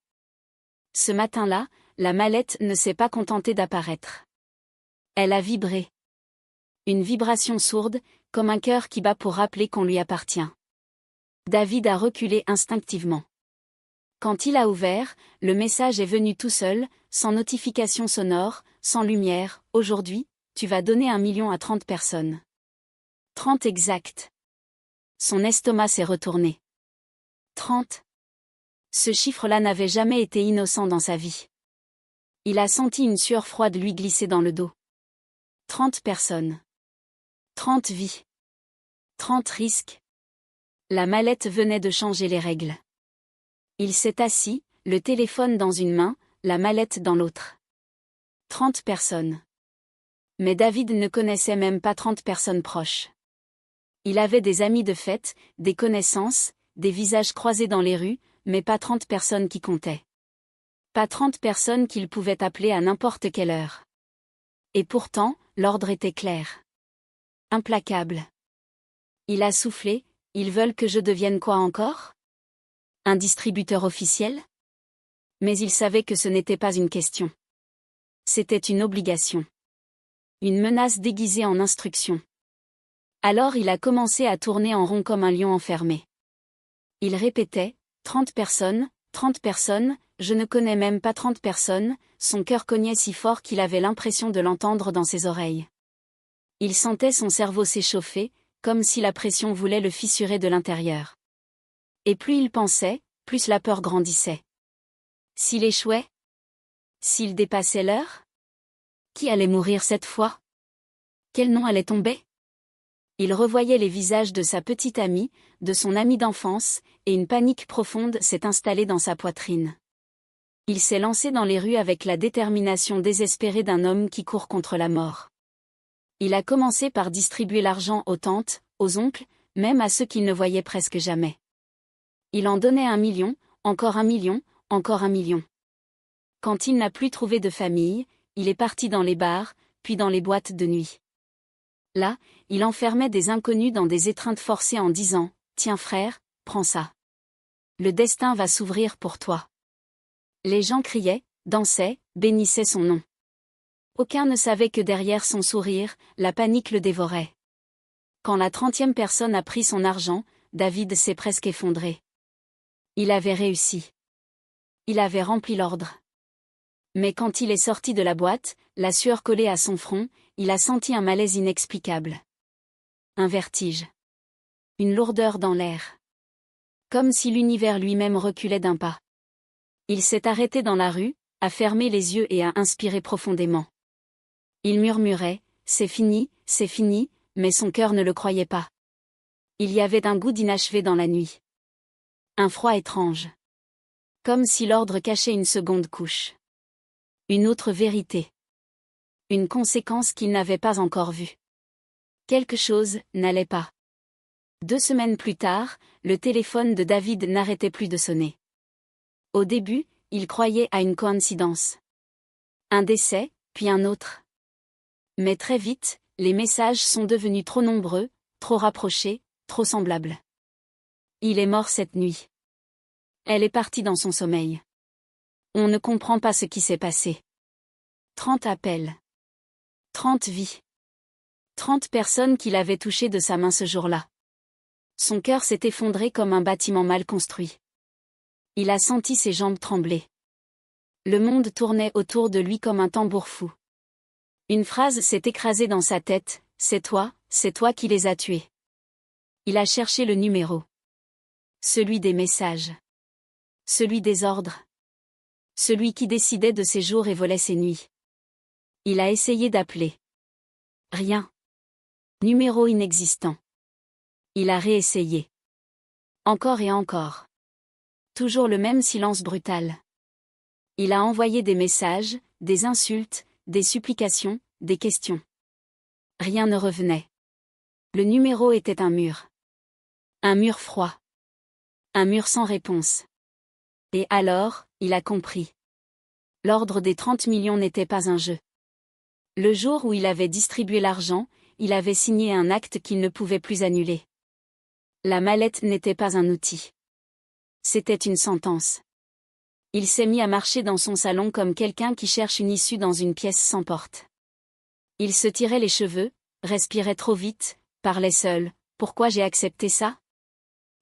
Ce matin-là, la mallette ne s'est pas contentée d'apparaître. Elle a vibré. Une vibration sourde, comme un cœur qui bat pour rappeler qu'on lui appartient. David a reculé instinctivement. Quand il a ouvert, le message est venu tout seul, sans notification sonore, sans lumière. Aujourd'hui, tu vas donner 1 million à 30 personnes. 30 exact. Son estomac s'est retourné. 30. Ce chiffre-là n'avait jamais été innocent dans sa vie. Il a senti une sueur froide lui glisser dans le dos. 30 personnes. 30 vies. 30 risques. La mallette venait de changer les règles. Il s'est assis, le téléphone dans une main, la mallette dans l'autre. 30 personnes. Mais David ne connaissait même pas 30 personnes proches. Il avait des amis de fête, des connaissances, des visages croisés dans les rues, mais pas 30 personnes qui comptaient. Pas 30 personnes qu'il pouvait appeler à n'importe quelle heure. Et pourtant, l'ordre était clair. Implacable. Il a soufflé, ils veulent que je devienne quoi encore ? Un distributeur officiel ? Mais il savait que ce n'était pas une question. C'était une obligation. Une menace déguisée en instruction. Alors il a commencé à tourner en rond comme un lion enfermé. Il répétait, 30 personnes, je ne connais même pas 30 personnes, son cœur cognait si fort qu'il avait l'impression de l'entendre dans ses oreilles. Il sentait son cerveau s'échauffer, comme si la pression voulait le fissurer de l'intérieur. Et plus il pensait, plus la peur grandissait. S'il échouait ? S'il dépassait l'heure ? Qui allait mourir cette fois ? Quel nom allait tomber ? Il revoyait les visages de sa petite amie, de son ami d'enfance, et une panique profonde s'est installée dans sa poitrine. Il s'est lancé dans les rues avec la détermination désespérée d'un homme qui court contre la mort. Il a commencé par distribuer l'argent aux tantes, aux oncles, même à ceux qu'il ne voyait presque jamais. Il en donnait 1 million, encore 1 million, encore 1 million. Quand il n'a plus trouvé de famille, il est parti dans les bars, puis dans les boîtes de nuit. Là, il enfermait des inconnus dans des étreintes forcées en disant « Tiens frère, prends ça. Le destin va s'ouvrir pour toi. » Les gens criaient, dansaient, bénissaient son nom. Aucun ne savait que derrière son sourire, la panique le dévorait. Quand la 30e personne a pris son argent, David s'est presque effondré. Il avait réussi. Il avait rempli l'ordre. Mais quand il est sorti de la boîte, la sueur collée à son front, il a senti un malaise inexplicable. Un vertige. Une lourdeur dans l'air. Comme si l'univers lui-même reculait d'un pas. Il s'est arrêté dans la rue, a fermé les yeux et a inspiré profondément. Il murmurait, c'est fini, mais son cœur ne le croyait pas. Il y avait un goût d'inachevé dans la nuit. Un froid étrange. Comme si l'ordre cachait une seconde couche. Une autre vérité. Une conséquence qu'il n'avait pas encore vue. Quelque chose n'allait pas. 2 semaines plus tard, le téléphone de David n'arrêtait plus de sonner. Au début, il croyait à une coïncidence. Un décès, puis un autre. Mais très vite, les messages sont devenus trop nombreux, trop rapprochés, trop semblables. Il est mort cette nuit. Elle est partie dans son sommeil. On ne comprend pas ce qui s'est passé. 30 appels. 30 vies. 30 personnes qu'il avait touchées de sa main ce jour-là. Son cœur s'est effondré comme un bâtiment mal construit. Il a senti ses jambes trembler. Le monde tournait autour de lui comme un tambour fou. Une phrase s'est écrasée dans sa tête, c'est toi qui les as tués. Il a cherché le numéro. Celui des messages. Celui des ordres. Celui qui décidait de ses jours et volait ses nuits. Il a essayé d'appeler. Rien. Numéro inexistant. Il a réessayé. Encore et encore. Toujours le même silence brutal. Il a envoyé des messages, des insultes, des supplications, des questions. Rien ne revenait. Le numéro était un mur. Un mur froid. Un mur sans réponse. Et alors, il a compris. L'ordre des 30 millions n'était pas un jeu. Le jour où il avait distribué l'argent, il avait signé un acte qu'il ne pouvait plus annuler. La mallette n'était pas un outil. C'était une sentence. Il s'est mis à marcher dans son salon comme quelqu'un qui cherche une issue dans une pièce sans porte. Il se tirait les cheveux, respirait trop vite, parlait seul. Pourquoi j'ai accepté ça?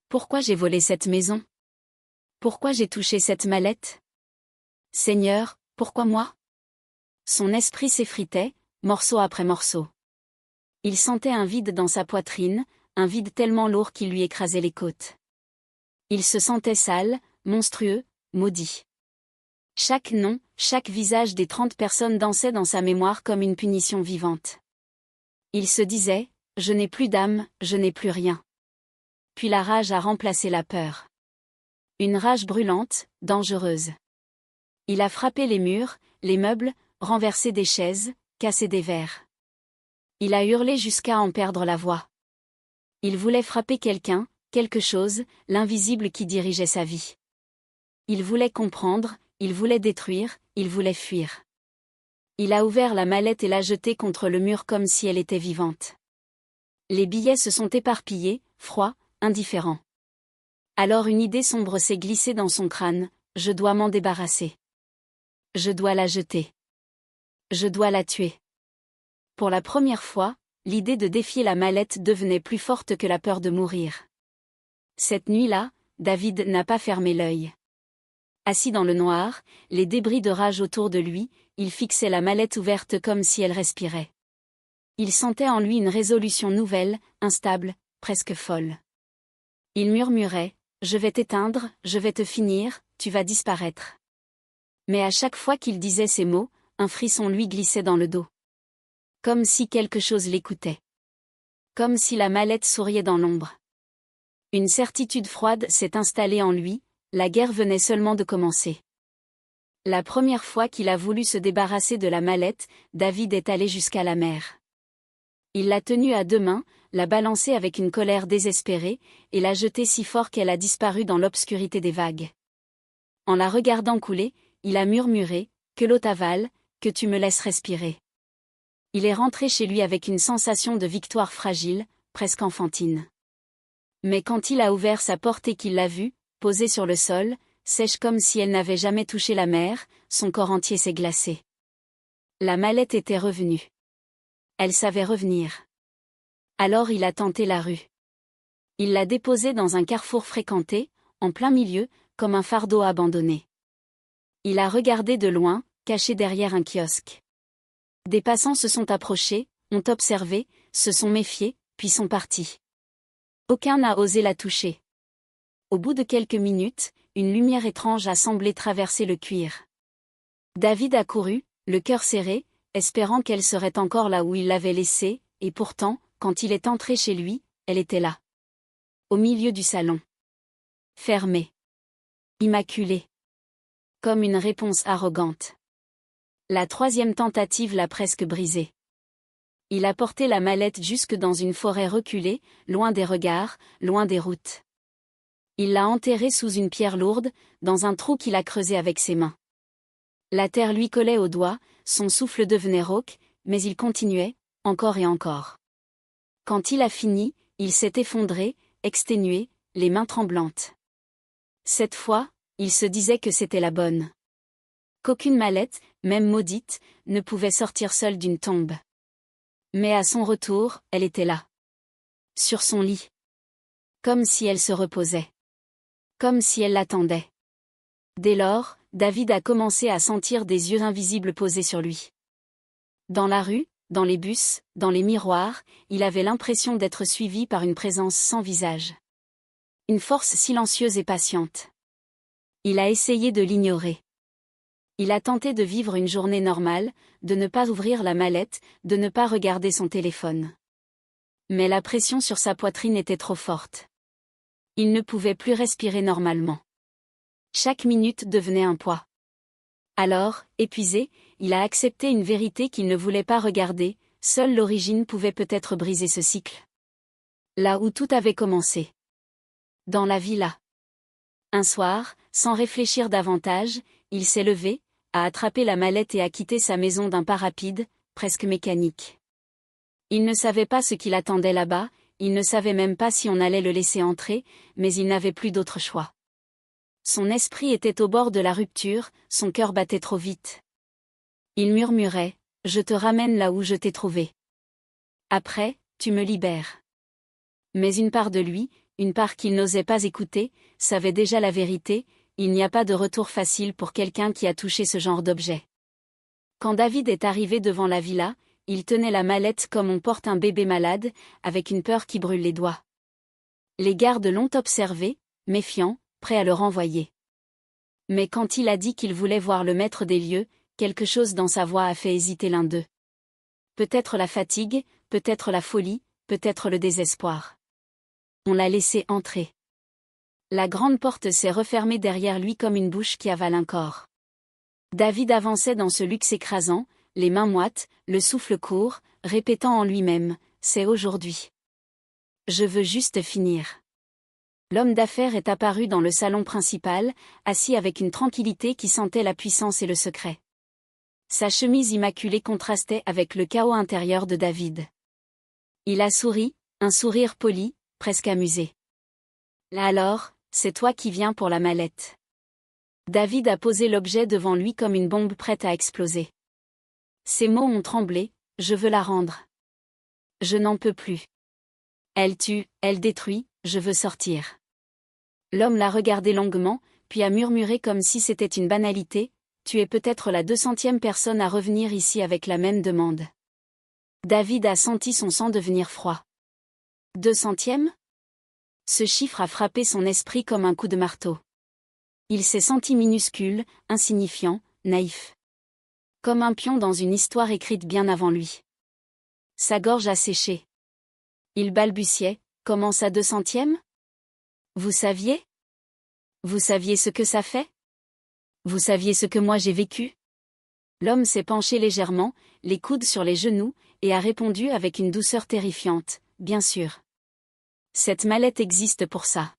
Pourquoi j'ai volé cette maison? Pourquoi j'ai touché cette mallette? Seigneur, pourquoi moi? Son esprit s'effritait, morceau après morceau. Il sentait un vide dans sa poitrine, un vide tellement lourd qu'il lui écrasait les côtes. Il se sentait sale, monstrueux, maudit. Chaque nom, chaque visage des 30 personnes dansait dans sa mémoire comme une punition vivante. Il se disait, je n'ai plus d'âme, je n'ai plus rien. Puis la rage a remplacé la peur. Une rage brûlante, dangereuse. Il a frappé les murs, les meubles, renversé des chaises, cassé des verres. Il a hurlé jusqu'à en perdre la voix. Il voulait frapper quelqu'un, quelque chose, l'invisible qui dirigeait sa vie. Il voulait comprendre, il voulait détruire, il voulait fuir. Il a ouvert la mallette et l'a jetée contre le mur comme si elle était vivante. Les billets se sont éparpillés, froids, indifférents. Alors une idée sombre s'est glissée dans son crâne, je dois m'en débarrasser. Je dois la jeter. Je dois la tuer. Pour la première fois, l'idée de défier la mallette devenait plus forte que la peur de mourir. Cette nuit-là, David n'a pas fermé l'œil. Assis dans le noir, les débris de rage autour de lui, il fixait la mallette ouverte comme si elle respirait. Il sentait en lui une résolution nouvelle, instable, presque folle. Il murmurait, « Je vais t'éteindre, je vais te finir, tu vas disparaître. » Mais à chaque fois qu'il disait ces mots, un frisson lui glissait dans le dos. Comme si quelque chose l'écoutait. Comme si la mallette souriait dans l'ombre. Une certitude froide s'est installée en lui, la guerre venait seulement de commencer. La première fois qu'il a voulu se débarrasser de la mallette, David est allé jusqu'à la mer. Il l'a tenue à deux mains, l'a balancée avec une colère désespérée, et l'a jetée si fort qu'elle a disparu dans l'obscurité des vagues. En la regardant couler, il a murmuré, « Que l'eau t'avale, que tu me laisses respirer. » Il est rentré chez lui avec une sensation de victoire fragile, presque enfantine. Mais quand il a ouvert sa porte et qu'il l'a vue, posée sur le sol, sèche comme si elle n'avait jamais touché la mer, son corps entier s'est glacé. La mallette était revenue. Elle savait revenir. Alors il a tenté la rue. Il l'a déposée dans un carrefour fréquenté, en plein milieu, comme un fardeau abandonné. Il a regardé de loin, caché derrière un kiosque. Des passants se sont approchés, ont observé, se sont méfiés, puis sont partis. Aucun n'a osé la toucher. Au bout de quelques minutes, une lumière étrange a semblé traverser le cuir. David a couru, le cœur serré, espérant qu'elle serait encore là où il l'avait laissée, et pourtant, quand il est entré chez lui, elle était là. Au milieu du salon. Fermée. Immaculée. Comme une réponse arrogante. La troisième tentative l'a presque brisée. Il a porté la mallette jusque dans une forêt reculée, loin des regards, loin des routes. Il l'a enterrée sous une pierre lourde, dans un trou qu'il a creusé avec ses mains. La terre lui collait aux doigts, son souffle devenait rauque, mais il continuait, encore et encore. Quand il a fini, il s'est effondré, exténué, les mains tremblantes. Cette fois, il se disait que c'était la bonne. Qu'aucune mallette, même maudite, ne pouvait sortir seule d'une tombe. Mais à son retour, elle était là. Sur son lit. Comme si elle se reposait. Comme si elle l'attendait. Dès lors, David a commencé à sentir des yeux invisibles posés sur lui. Dans la rue, dans les bus, dans les miroirs, il avait l'impression d'être suivi par une présence sans visage. Une force silencieuse et patiente. Il a essayé de l'ignorer. Il a tenté de vivre une journée normale, de ne pas ouvrir la mallette, de ne pas regarder son téléphone. Mais la pression sur sa poitrine était trop forte. Il ne pouvait plus respirer normalement. Chaque minute devenait un poids. Alors, épuisé, il a accepté une vérité qu'il ne voulait pas regarder, seule l'origine pouvait peut-être briser ce cycle. Là où tout avait commencé. Dans la villa. Un soir, sans réfléchir davantage, il s'est levé, a attrapé la mallette et a quitté sa maison d'un pas rapide, presque mécanique. Il ne savait pas ce qu'il attendait là-bas, il ne savait même pas si on allait le laisser entrer, mais il n'avait plus d'autre choix. Son esprit était au bord de la rupture, son cœur battait trop vite. Il murmurait, « Je te ramène là où je t'ai trouvé. Après, tu me libères. » Mais une part de lui, une part qu'il n'osait pas écouter, savait déjà la vérité, il n'y a pas de retour facile pour quelqu'un qui a touché ce genre d'objet. Quand David est arrivé devant la villa, il tenait la mallette comme on porte un bébé malade, avec une peur qui brûle les doigts. Les gardes l'ont observé, méfiants, prêts à le renvoyer. Mais quand il a dit qu'il voulait voir le maître des lieux, quelque chose dans sa voix a fait hésiter l'un d'eux. Peut-être la fatigue, peut-être la folie, peut-être le désespoir. On l'a laissé entrer. La grande porte s'est refermée derrière lui comme une bouche qui avale un corps. David avançait dans ce luxe écrasant, les mains moites, le souffle court, répétant en lui-même, « C'est aujourd'hui. Je veux juste finir. » L'homme d'affaires est apparu dans le salon principal, assis avec une tranquillité qui sentait la puissance et le secret. Sa chemise immaculée contrastait avec le chaos intérieur de David. Il a souri, un sourire poli, presque amusé. « Alors, c'est toi qui viens pour la mallette. » David a posé l'objet devant lui comme une bombe prête à exploser. Ses mots ont tremblé, « Je veux la rendre. Je n'en peux plus. Elle tue, elle détruit, je veux sortir. » L'homme l'a regardé longuement, puis a murmuré comme si c'était une banalité, « Tu es peut-être la 200e personne à revenir ici avec la même demande. » David a senti son sang devenir froid. 200e ? Ce chiffre a frappé son esprit comme un coup de marteau. Il s'est senti minuscule, insignifiant, naïf. Comme un pion dans une histoire écrite bien avant lui. Sa gorge a séché. Il balbutiait, « Comment ça 200e ? Vous saviez ? Vous saviez ce que ça fait ? Vous saviez ce que moi j'ai vécu ? » L'homme s'est penché légèrement, les coudes sur les genoux, et a répondu avec une douceur terrifiante, « Bien sûr. Cette mallette existe pour ça.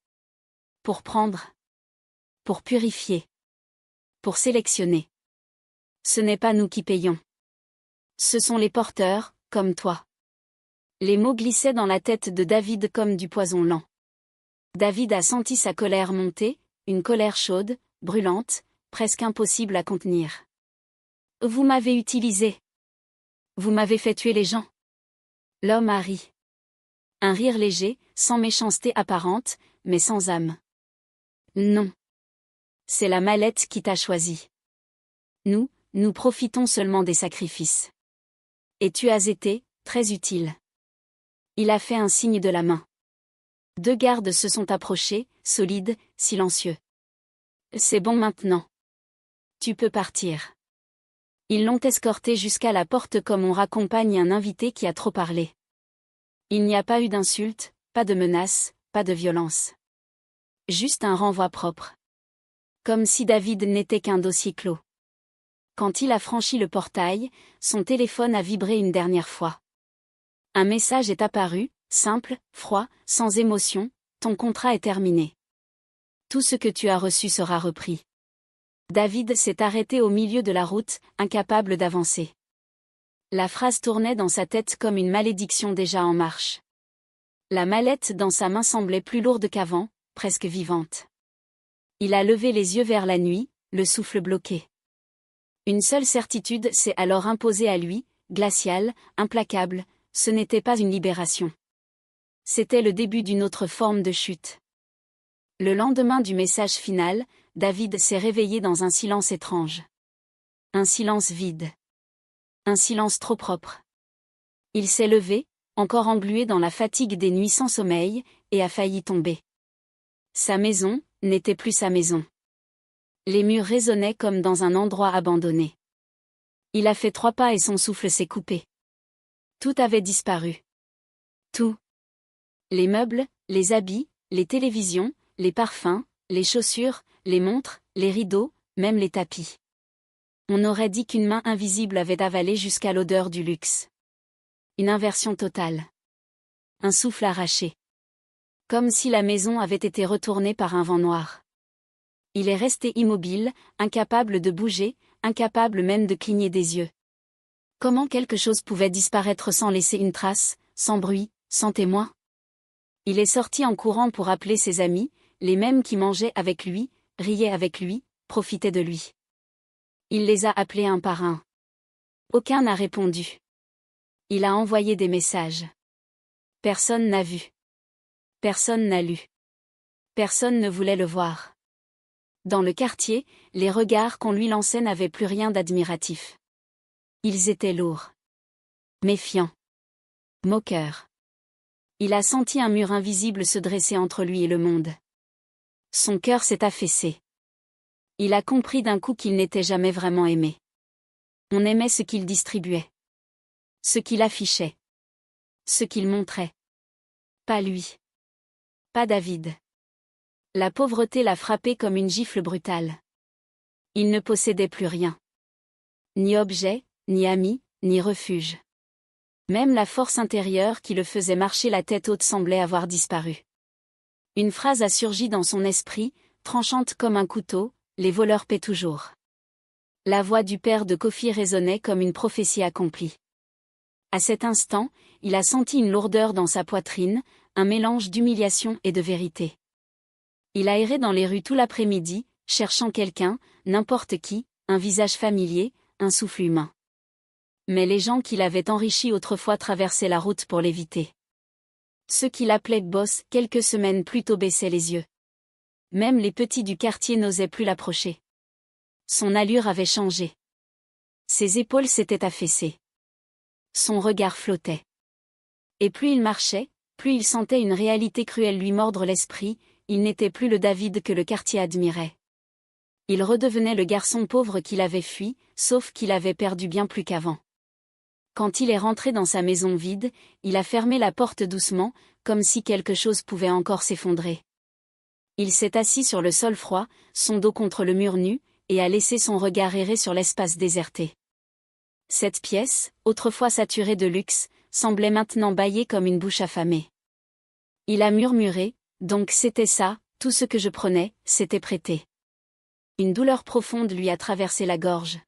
Pour prendre. Pour purifier. Pour sélectionner. Ce n'est pas nous qui payons. Ce sont les porteurs, comme toi. » Les mots glissaient dans la tête de David comme du poison lent. David a senti sa colère monter, une colère chaude, brûlante, presque impossible à contenir. « Vous m'avez utilisé. Vous m'avez fait tuer les gens. » L'homme a ri. Un rire léger, sans méchanceté apparente, mais sans âme. « Non. C'est la mallette qui t'a choisi. Nous profitons seulement des sacrifices. Et tu as été, très utile. » Il a fait un signe de la main. Deux gardes se sont approchés, solides, silencieux. « C'est bon maintenant. Tu peux partir. » Ils l'ont escorté jusqu'à la porte comme on raccompagne un invité qui a trop parlé. Il n'y a pas eu d'insultes, pas de menaces, pas de violence. Juste un renvoi propre. Comme si David n'était qu'un dossier clos. Quand il a franchi le portail, son téléphone a vibré une dernière fois. Un message est apparu, simple, froid, sans émotion, « Ton contrat est terminé. Tout ce que tu as reçu sera repris. » David s'est arrêté au milieu de la route, incapable d'avancer. La phrase tournait dans sa tête comme une malédiction déjà en marche. La mallette dans sa main semblait plus lourde qu'avant, presque vivante. Il a levé les yeux vers la nuit, le souffle bloqué. Une seule certitude s'est alors imposée à lui, glaciale, implacable, ce n'était pas une libération. C'était le début d'une autre forme de chute. Le lendemain du message final, David s'est réveillé dans un silence étrange. Un silence vide. Un silence trop propre. Il s'est levé, encore englué dans la fatigue des nuits sans sommeil, et a failli tomber. Sa maison n'était plus sa maison. Les murs résonnaient comme dans un endroit abandonné. Il a fait 3 pas et son souffle s'est coupé. Tout avait disparu. Tout. Les meubles, les habits, les télévisions, les parfums, les chaussures, les montres, les rideaux, même les tapis. On aurait dit qu'une main invisible avait avalé jusqu'à l'odeur du luxe. Une inversion totale. Un souffle arraché. Comme si la maison avait été retournée par un vent noir. Il est resté immobile, incapable de bouger, incapable même de cligner des yeux. Comment quelque chose pouvait disparaître sans laisser une trace, sans bruit, sans témoin? Il est sorti en courant pour appeler ses amis, les mêmes qui mangeaient avec lui, riaient avec lui, profitaient de lui. Il les a appelés un par un. Aucun n'a répondu. Il a envoyé des messages. Personne n'a vu. Personne n'a lu. Personne ne voulait le voir. Dans le quartier, les regards qu'on lui lançait n'avaient plus rien d'admiratif. Ils étaient lourds. Méfiants. Moqueurs. Il a senti un mur invisible se dresser entre lui et le monde. Son cœur s'est affaissé. Il a compris d'un coup qu'il n'était jamais vraiment aimé. On aimait ce qu'il distribuait. Ce qu'il affichait. Ce qu'il montrait. Pas lui. Pas David. La pauvreté l'a frappé comme une gifle brutale. Il ne possédait plus rien. Ni objet, ni ami, ni refuge. Même la force intérieure qui le faisait marcher la tête haute semblait avoir disparu. Une phrase a surgi dans son esprit, tranchante comme un couteau, les voleurs paient toujours. La voix du père de Kofi résonnait comme une prophétie accomplie. À cet instant, il a senti une lourdeur dans sa poitrine, un mélange d'humiliation et de vérité. Il a erré dans les rues tout l'après-midi, cherchant quelqu'un, n'importe qui, un visage familier, un souffle humain. Mais les gens qui l'avaient enrichi autrefois traversaient la route pour l'éviter. Ceux qui l'appelaient boss quelques semaines plus tôt baissaient les yeux. Même les petits du quartier n'osaient plus l'approcher. Son allure avait changé. Ses épaules s'étaient affaissées. Son regard flottait. Et plus il marchait, plus il sentait une réalité cruelle lui mordre l'esprit, il n'était plus le David que le quartier admirait. Il redevenait le garçon pauvre qu'il avait fui, sauf qu'il avait perdu bien plus qu'avant. Quand il est rentré dans sa maison vide, il a fermé la porte doucement, comme si quelque chose pouvait encore s'effondrer. Il s'est assis sur le sol froid, son dos contre le mur nu, et a laissé son regard errer sur l'espace déserté. Cette pièce, autrefois saturée de luxe, semblait maintenant bâillée comme une bouche affamée. Il a murmuré, donc c'était ça, tout ce que je prenais, c'était prêté. Une douleur profonde lui a traversé la gorge.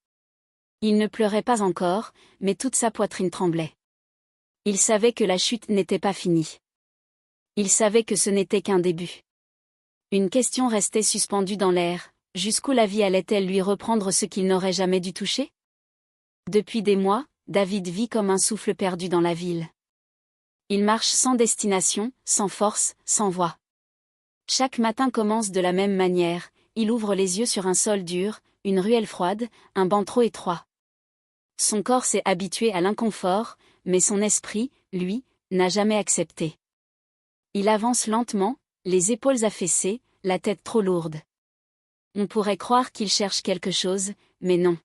Il ne pleurait pas encore, mais toute sa poitrine tremblait. Il savait que la chute n'était pas finie. Il savait que ce n'était qu'un début. Une question restait suspendue dans l'air, jusqu'où la vie allait-elle lui reprendre ce qu'il n'aurait jamais dû toucher? Depuis des mois, David vit comme un souffle perdu dans la ville. Il marche sans destination, sans force, sans voix. Chaque matin commence de la même manière, il ouvre les yeux sur un sol dur, une ruelle froide, un banc trop étroit. Son corps s'est habitué à l'inconfort, mais son esprit, lui, n'a jamais accepté. Il avance lentement, les épaules affaissées, la tête trop lourde. On pourrait croire qu'il cherche quelque chose, mais non.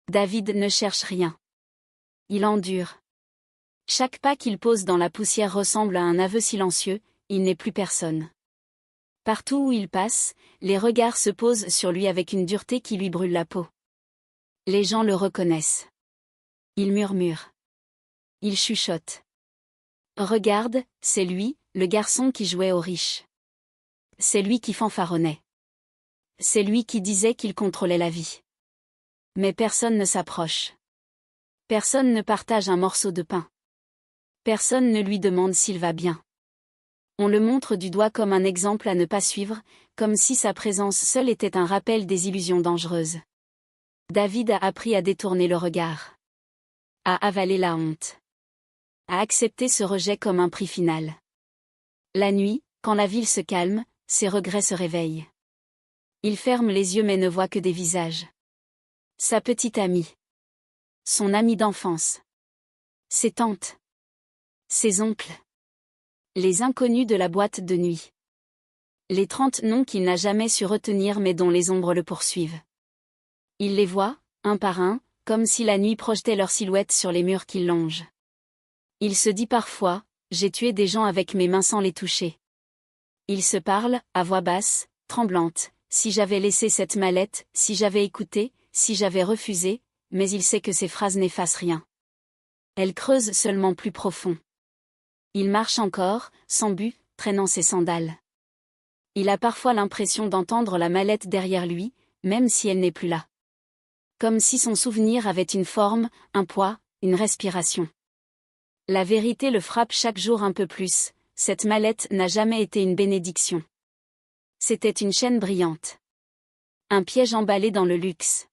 David ne cherche rien. Il endure. Chaque pas qu'il pose dans la poussière ressemble à un aveu silencieux, il n'est plus personne. Partout où il passe, les regards se posent sur lui avec une dureté qui lui brûle la peau. Les gens le reconnaissent. Il murmure. Il chuchote. Regarde, c'est lui, le garçon qui jouait aux riches. C'est lui qui fanfaronnait. C'est lui qui disait qu'il contrôlait la vie. Mais personne ne s'approche. Personne ne partage un morceau de pain. Personne ne lui demande s'il va bien. On le montre du doigt comme un exemple à ne pas suivre, comme si sa présence seule était un rappel des illusions dangereuses. David a appris à détourner le regard. À avaler la honte. À accepter ce rejet comme un prix final. La nuit, quand la ville se calme, ses regrets se réveillent. Il ferme les yeux mais ne voit que des visages. Sa petite amie. Son amie d'enfance. Ses tantes. Ses oncles. Les inconnus de la boîte de nuit. Les 30 noms qu'il n'a jamais su retenir mais dont les ombres le poursuivent. Il les voit, un par un, comme si la nuit projetait leurs silhouettes sur les murs qu'il longe. Il se dit parfois, j'ai tué des gens avec mes mains sans les toucher. Il se parle, à voix basse, tremblante, si j'avais laissé cette mallette, si j'avais écouté, si j'avais refusé, mais il sait que ces phrases n'effacent rien. Elles creusent seulement plus profond. Il marche encore, sans but, traînant ses sandales. Il a parfois l'impression d'entendre la mallette derrière lui, même si elle n'est plus là. Comme si son souvenir avait une forme, un poids, une respiration. La vérité le frappe chaque jour un peu plus, cette mallette n'a jamais été une bénédiction. C'était une chaîne brillante. Un piège emballé dans le luxe.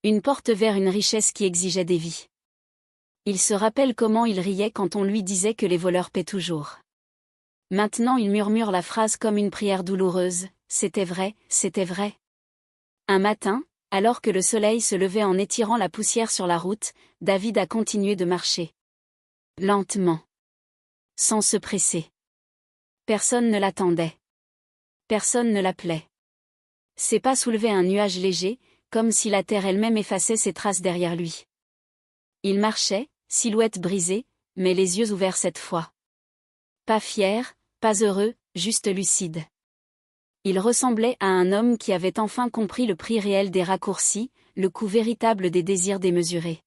Une porte vers une richesse qui exigeait des vies. Il se rappelle comment il riait quand on lui disait que les voleurs paient toujours. Maintenant il murmure la phrase comme une prière douloureuse, c'était vrai, c'était vrai. Un matin, alors que le soleil se levait en étirant la poussière sur la route, David a continué de marcher. Lentement. Sans se presser. Personne ne l'attendait. Personne ne l'appelait. Ses pas soulevaient un nuage léger, comme si la terre elle-même effaçait ses traces derrière lui. Il marchait, silhouette brisée, mais les yeux ouverts cette fois. Pas fier, pas heureux, juste lucide. Il ressemblait à un homme qui avait enfin compris le prix réel des raccourcis, le coût véritable des désirs démesurés.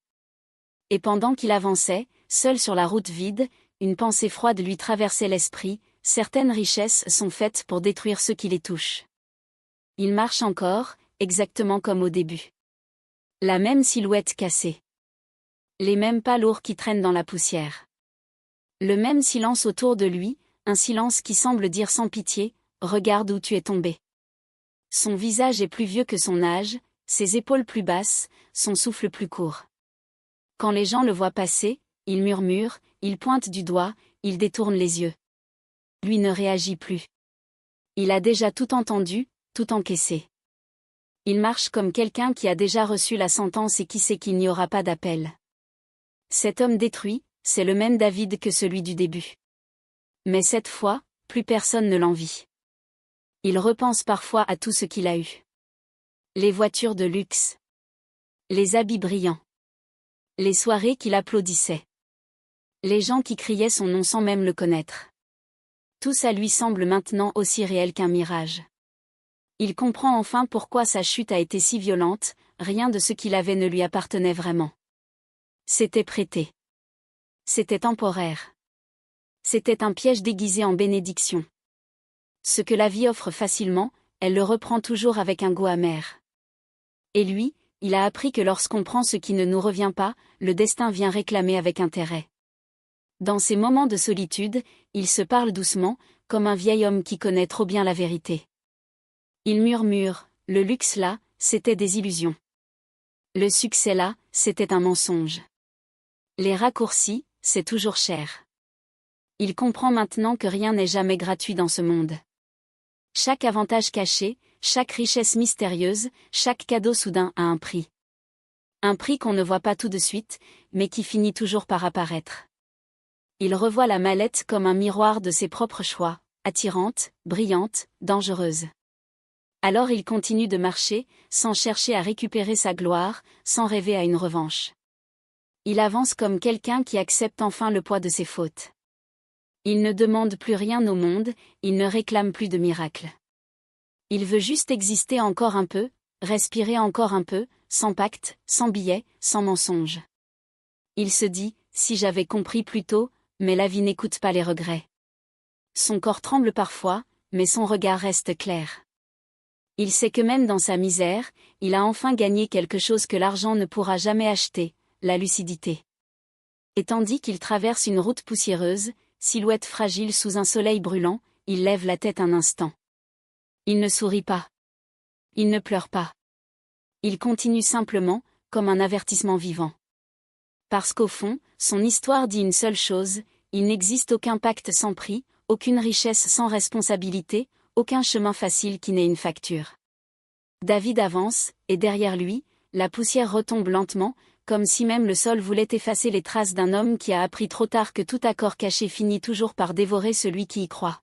Et pendant qu'il avançait, seul sur la route vide, une pensée froide lui traversait l'esprit, certaines richesses sont faites pour détruire ceux qui les touchent. Il marche encore, exactement comme au début. La même silhouette cassée. Les mêmes pas lourds qui traînent dans la poussière. Le même silence autour de lui, un silence qui semble dire sans pitié, « Regarde où tu es tombé ». Son visage est plus vieux que son âge, ses épaules plus basses, son souffle plus court. Quand les gens le voient passer, il murmure, il pointe du doigt, il détourne les yeux. Lui ne réagit plus. Il a déjà tout entendu, tout encaissé. Il marche comme quelqu'un qui a déjà reçu la sentence et qui sait qu'il n'y aura pas d'appel. Cet homme détruit, c'est le même David que celui du début. Mais cette fois, plus personne ne l'envie. Il repense parfois à tout ce qu'il a eu. Les voitures de luxe. Les habits brillants. Les soirées qu'il applaudissait. Les gens qui criaient son nom sans même le connaître. Tout ça lui semble maintenant aussi réel qu'un mirage. Il comprend enfin pourquoi sa chute a été si violente, rien de ce qu'il avait ne lui appartenait vraiment. C'était prêté. C'était temporaire. C'était un piège déguisé en bénédiction. Ce que la vie offre facilement, elle le reprend toujours avec un goût amer. Et lui, il a appris que lorsqu'on prend ce qui ne nous revient pas, le destin vient réclamer avec intérêt. Dans ces moments de solitude, il se parle doucement, comme un vieil homme qui connaît trop bien la vérité. Il murmure, le luxe là, c'était des illusions. Le succès là, c'était un mensonge. Les raccourcis, c'est toujours cher. Il comprend maintenant que rien n'est jamais gratuit dans ce monde. Chaque avantage caché, chaque richesse mystérieuse, chaque cadeau soudain a un prix. Un prix qu'on ne voit pas tout de suite, mais qui finit toujours par apparaître. Il revoit la mallette comme un miroir de ses propres choix, attirante, brillante, dangereuse. Alors il continue de marcher, sans chercher à récupérer sa gloire, sans rêver à une revanche. Il avance comme quelqu'un qui accepte enfin le poids de ses fautes. Il ne demande plus rien au monde, il ne réclame plus de miracles. Il veut juste exister encore un peu, respirer encore un peu, sans pacte, sans billet, sans mensonge. Il se dit, si j'avais compris plus tôt, mais la vie n'écoute pas les regrets. Son corps tremble parfois, mais son regard reste clair. Il sait que même dans sa misère, il a enfin gagné quelque chose que l'argent ne pourra jamais acheter, la lucidité. Et tandis qu'il traverse une route poussiéreuse, silhouette fragile sous un soleil brûlant, il lève la tête un instant. Il ne sourit pas. Il ne pleure pas. Il continue simplement, comme un avertissement vivant. Parce qu'au fond, son histoire dit une seule chose, il n'existe aucun pacte sans prix, aucune richesse sans responsabilité, aucun chemin facile qui n'ait une facture. David avance, et derrière lui, la poussière retombe lentement, comme si même le sol voulait effacer les traces d'un homme qui a appris trop tard que tout accord caché finit toujours par dévorer celui qui y croit.